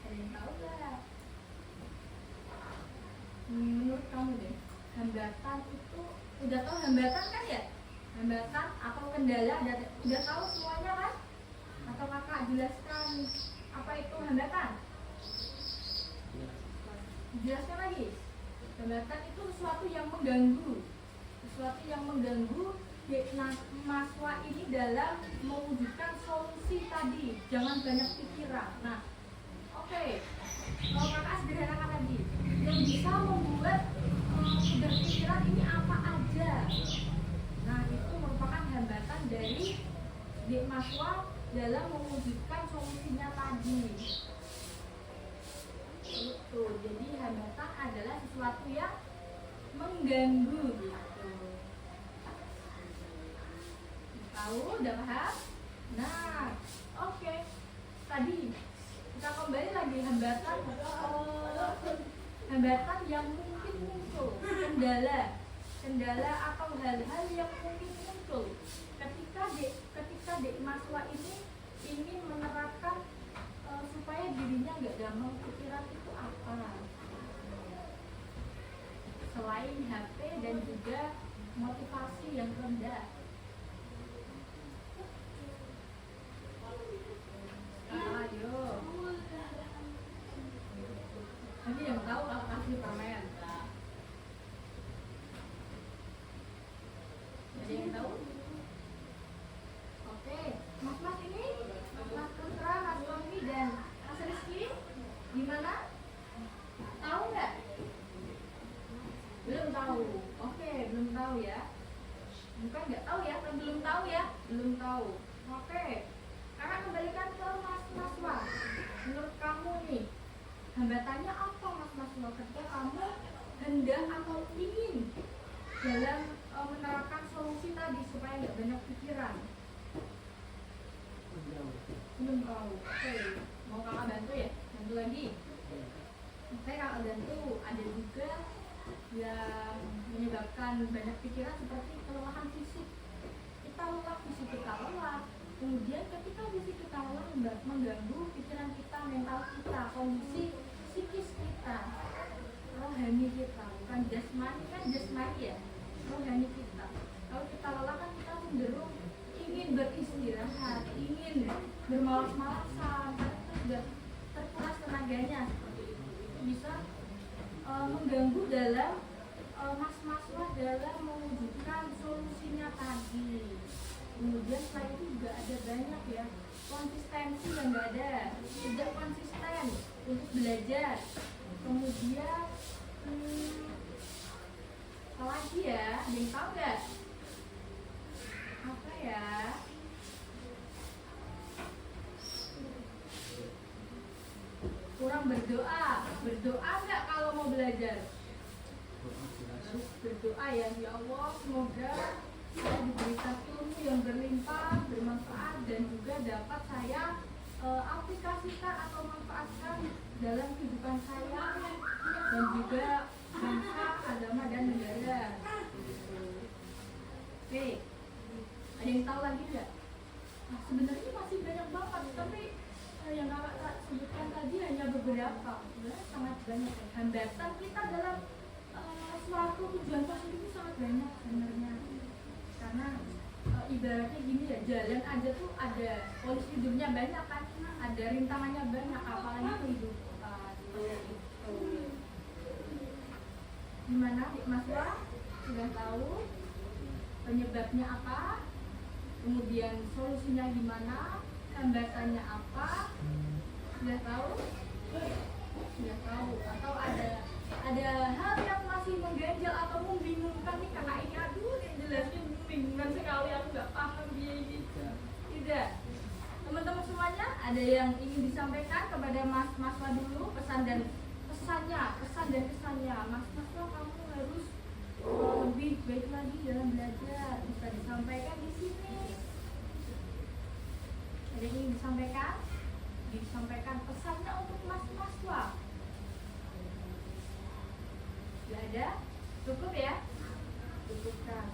Ada yang tahu nggak? Menurut kamu deh, hambatan itu udah tahu hambatan kan ya? Hambatan atau kendala udah tahu semuanya kan? Atau kakak jelaskan apa itu hambatan? Jelaskan lagi. Hambatan itu sesuatu yang mengganggu Dikmaswa ini dalam mewujudkan solusi tadi. Jangan banyak pikiran. Nah, oke. Kalau kakak sederhanakan tadi, yang bisa membuat pikiran ini apa aja. Nah, itu merupakan hambatan dari Dikmaswa dalam mewujudkan solusinya tadi. Itu, jadi hambatan adalah sesuatu yang mengganggu gitu. Tahu, udah paham? Nah, oke. Tadi kita kembali lagi hambatan yang mungkin muncul, kendala atau hal-hal yang mungkin muncul ketika Dikmaswa ini ingin menerapkan supaya dirinya nggak gampang pikiran itu apa? Selain HP dan juga motivasi yang rendah. Ayo. Nanti yang tahu aku kasih permen. Ada yang tahu? Oke, mas ini, Mas Putra, Mas Tommy dan Mas Rizky, gimana? Tahu nggak? Belum tahu. Oke, belum tahu ya. Bukan nggak tahu ya, kan belum tahu ya, belum tahu. Oke, kakak kembalikan ke Mas Maswa. Menurut kamu nih, hambatannya apa Mas Maswa ketika kamu hendak atau ingin dalam menerapkan solusi tadi supaya nggak banyak pikiran? Belum tahu. Oke, mau kakak bantu ya? Bantu lagi. Oke, kakak bantu. Ada juga yang menyebabkan banyak pikiran seperti kelelahan fisik. Kita lelah, fisik kita lelah. Kemudian ketika fisik kita lelah mengganggu pikiran kita, mental kita, kondisi psikis kita, rohani bermalas-malasan karena itu sudah terkuras tenaganya seperti itu. Bisa mengganggu dalam mas-maslah dalam mewujudkan solusinya tadi. Kemudian selain itu juga ada banyak ya konsistensi yang nggak ada, tidak konsisten untuk belajar. Kemudian apa lagi ya, ada yang tahu nggak apa ya? Kurang berdoa nggak kalau mau belajar? Berdoa ya Allah, semoga saya diberikan ilmu yang berlimpah, bermanfaat, dan juga dapat saya aplikasikan atau manfaatkan dalam kehidupan saya dan juga bangsa, agama, dan negara. Oke, ada yang tahu lagi nggak? Nah, sebenarnya masih banyak banget, tapi yang kakak sebutkan tadi hanya beberapa. Sebenarnya sangat banyak ya. Hambatan kita dalam suatu tujuan positif itu sangat banyak sebenarnya. Karena ibaratnya gini ya, jalan aja tuh ada polisi hidupnya banyak kan, ada rintangannya banyak, apalagi kehidupan seperti itu. Gimana Mas Wah? Sudah tahu penyebabnya apa? Kemudian solusinya gimana? Hambatannya apa? Sudah tahu? Sudah tahu? Atau ada hal yang masih mengganjal atau membingungkan nih kakak ini? Aduh, ini jelasnya membingungkan sekali, aku nggak paham dia ini. Tidak. Teman-teman semuanya, ada yang ingin disampaikan kepada Mas Wah dulu, pesan dan kesannya. Mas Wah, kamu harus lebih baik lagi dalam belajar. Bisa disampaikan di sini. Ada yang ingin disampaikan pesannya untuk Mas Wah. Tidak ada? Cukup ya? Cukupkan.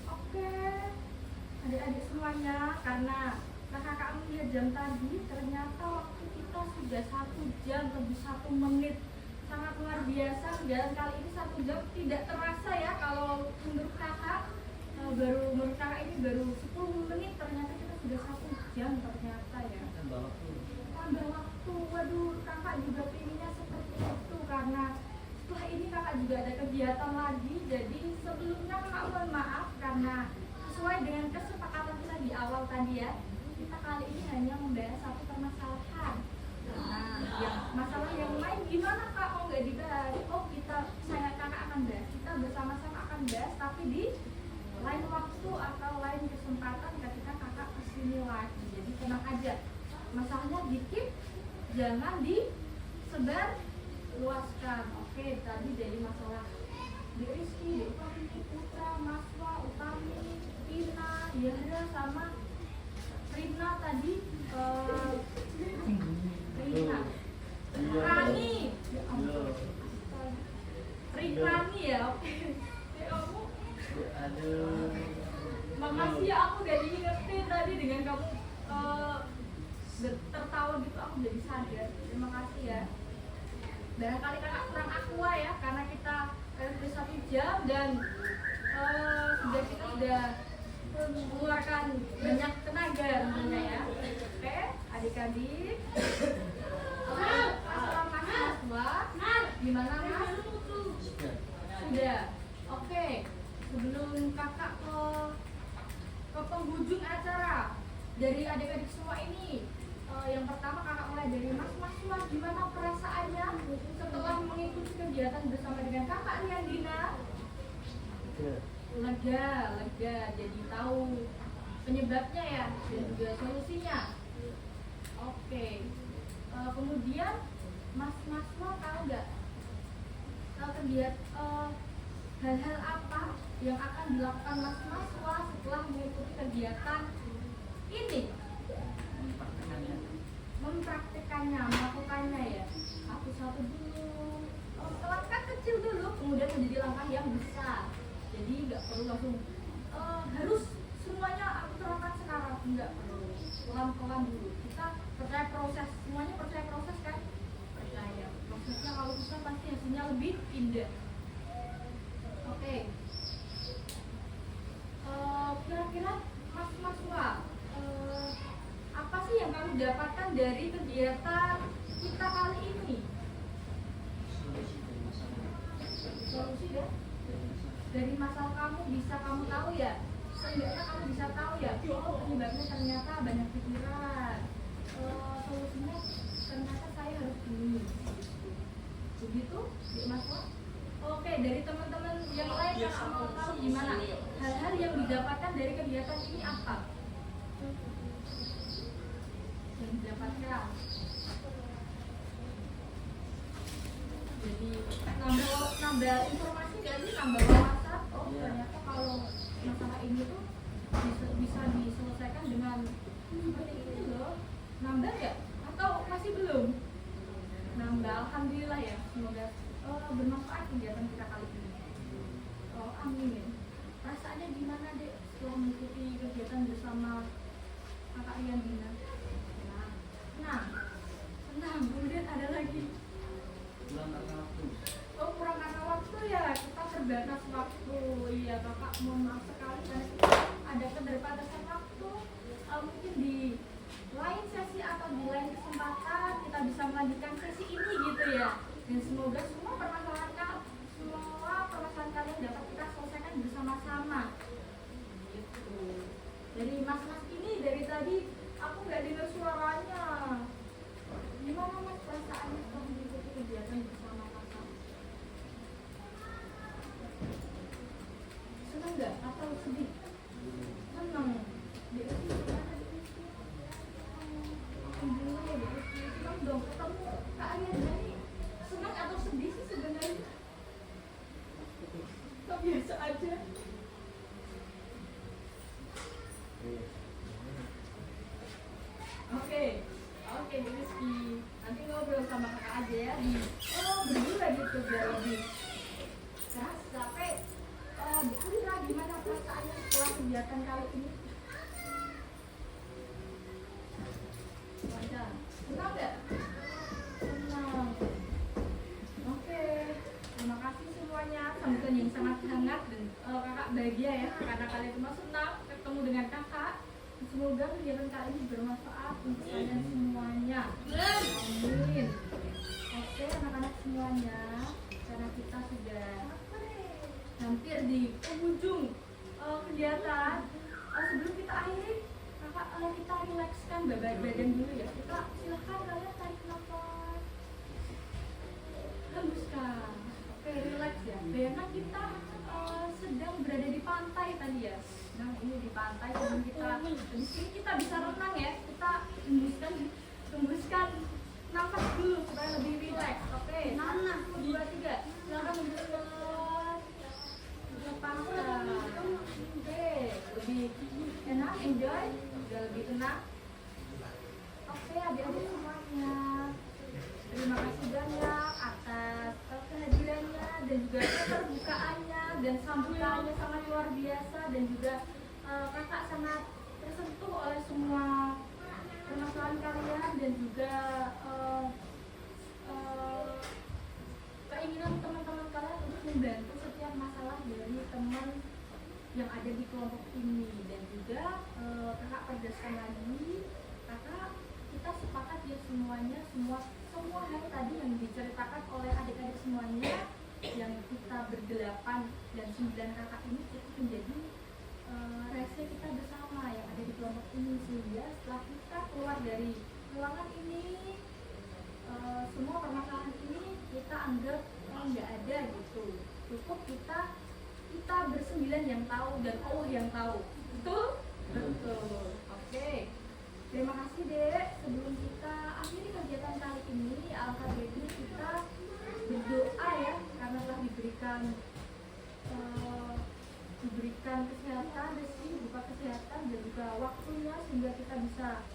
Oke. Adik-adik semuanya, karena kakak melihat jam tadi, ternyata waktu kita sudah 1 jam lebih 1 menit. Sangat luar biasa. Jalan kali ini 1 jam tidak terasa ya. Kalau menurut kakak ini baru 10 menit, ternyata kita sudah 1 jam ternyata ya. Tambah waktu. Waduh, kakak juga pinginnya seperti itu karena setelah ini kakak juga ada kegiatan lagi. Jadi sebelumnya kakak mohon maaf karena sesuai dengan kesepakatan kita di awal tadi ya, kita kali ini hanya membahas satu permasalahan. Nah, yang masalah yang lain gimana kak, mau nggak dibahas? Oh, saya kakak akan bahas, kita bersama-sama akan bahas, tapi di lain waktu atau lain kesempatan ketika kakak kesini lagi. Jadi tenang aja, masalahnya dikit, jangan disebar luaskan. Oke, tadi dari masalah di Rizky, di Utami, Putra, Maswa, Utami, Ina, Yahra, sama Rina tadi, Rani, ya ampun, Rani ya, oke. Ya kamu, makasih ya, aku udah diingetin tadi dengan kamu tertawa gitu, aku jadi sadar. Terima kasih ya. Barangkali kakak kurang aqua ya, karena kita sudah 1 jam dan kita sudah mengeluarkan banyak tenaga tentunya ya. Oke, adik-adik. Assalamualaikum Mas. Gimana Mas? Sudah. Oke. Sebelum kakak ke penghujung acara, dari adik-adik semua ini, yang pertama kakak mulai dari Mas Wah, gimana perasaannya setelah mengikuti kegiatan bersama dengan kakak Riandina? Lega, jadi tahu penyebabnya ya dan juga solusinya. Oke. Kemudian Mas Wah tahu nggak hal-hal apa yang akan dilakukan Mas Wah setelah mengikuti kegiatan ini? Mempraktekannya, melakukannya ya. Satu dulu, langkah kecil dulu, kemudian menjadi langkah yang besar. Jadi nggak perlu langsung harus semuanya aku terapkan sekarang, nggak perlu. Pelan-pelan dulu. Kita percaya proses, semuanya percaya proses kan? Percaya. Prosesnya kalau bisa pasti hasilnya lebih indah. Oke. Kira-kira Mas Wah, apa sih yang kamu dapatkan dari kegiatan kita kali ini? Solusi dari masalah. Solusi ya? Dari masalah. Dari masalah kamu bisa kamu tahu ya, seenggaknya kamu bisa tahu ya, oh penyebabnya ternyata banyak pikiran, solusinya ternyata saya harus ini, begitu Dik Maswa? Oke, dari teman-teman yang lain kakak mau tahu gimana hal-hal yang didapatkan dari kegiatan ini apa yang didapatkan? Jadi nambah informasi gak sih, nambah wawasan. Oh ternyata kalau masalah ini tuh bisa diselesaikan dengan seperti ini loh. Nambah ya? Atau masih belum? Nambah, alhamdulillah ya. Semoga bermanfaat kegiatan kita kali ini. Oh amin. Perasaannya gimana dek setelah mengikuti kegiatan bersama kakak Rian Dina? Senang. Kemudian ada lagi. Kurang karena waktu. Oh kurang karena waktu ya, kita terbatas waktu. Iya kakak mohon maaf sekali karena kita ada keterbatasan waktu. Mungkin di lain sesi atau di lain kesempatan kita bisa melanjutkan sesi ini gitu ya. Dan semoga semua permasalahan kalian dapat kita selesaikan bersama-sama. Gitu. Dari mas-mas ini dari tadi aku nggak dengar suaranya. Gimana mas perasaannya setelah mengikuti kegiatan bersama kakak? Senang nggak atau sedih? Senang. Dia itu gimana dia? Alhamdulillah ya dia. Senang dong ketemu Kak Arya Dani. Senang atau sedih sih sebenarnya? Kok biasa aja? Oke, Bu Rizky. Nanti ngobrol sama kakak aja ya berdua gitu biar lebih keras, capek. Bu Kira gimana perasaannya setelah kegiatan kali ini? Wajar. Senang nggak? Senang. Oke, terima kasih semuanya. Sambutan yang sangat hangat dan kakak bahagia ya karena kalian semua senang ketemu dengan kakak. Semoga kegiatan kali ini bermanfaat untuk kalian semuanya. Amin. Oke anak-anak semuanya, karena kita sudah hampir di penghujung kegiatan. Sebelum kita akhiri, kakak kita rilekskan badan dulu ya. Kita silahkan kalian tarik nafas, hembuskan. Oke, rileks ya. Bayangkan kita sedang berada di pantai tadi ya. Nah ini di pantai sebelum kita di sini kita bisa renang ya. Kita hembuskan nafas dulu supaya lebih rileks. Oke, 1, 2, 3. Silakan hembuskan. Lepaskan. Oke, lebih enak, enjoy, udah lebih tenang. Oke, adik-adik semuanya. Terima kasih banyak atas kehadirannya dan juga keterbukaannya dan sambutannya sangat luar biasa dan juga kakak sangat tersentuh oleh semua permasalahan kalian dan juga keinginan teman-teman kalian untuk membantu setiap masalah dari teman yang ada di kelompok ini. Dan juga kakak tegaskan lagi, kakak kita sepakat ya semuanya, semua hal tadi yang diceritakan oleh adik-adik semuanya yang kita berdelapan dan 9 kakak ini itu menjadi rahasia kita bersama yang ada di kelompok ini, sehingga setelah kita keluar dari ruangan ini semua permasalahan ini kita anggap nggak ada gitu. Cukup kita bersembilan yang tahu dan Allah yang tahu. Betul. Oke. Terima kasih Dek. Sebelum kita akhiri kegiatan kali ini, alangkah baiknya kita berdoa ya karena telah diberikan kesehatan, rezeki berupa kesehatan dan juga waktunya sehingga kita bisa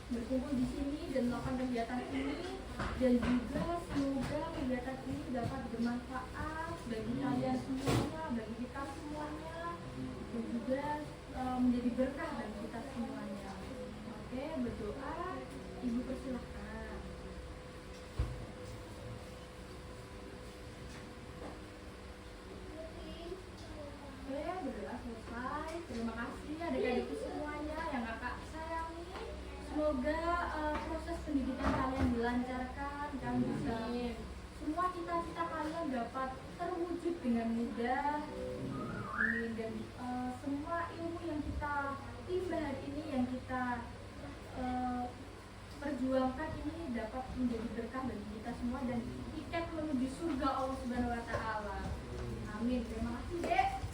berkumpul di sini dan melakukan kegiatan ini, dan juga semoga kegiatan ini dapat bermanfaat bagi kalian semuanya, bagi kita semuanya, dan juga menjadi berkah bagi kita semuanya. Oke, berdoa. Ibu persilahkan. Oke, berdoa selesai. Terima kasih adik-adikku semuanya yang kakak sayangi. Semoga proses pendidikan kalian dilancarkan, kalian bisa semua cita-cita kalian dapat terwujud dengan mudah. Amin. Dan semua ilmu yang kita timba hari ini, yang kita perjuangkan ini dapat menjadi berkah bagi kita semua dan tiket menuju surga Allah Subhanahu wa taala. Amin. Terima kasih, Dek.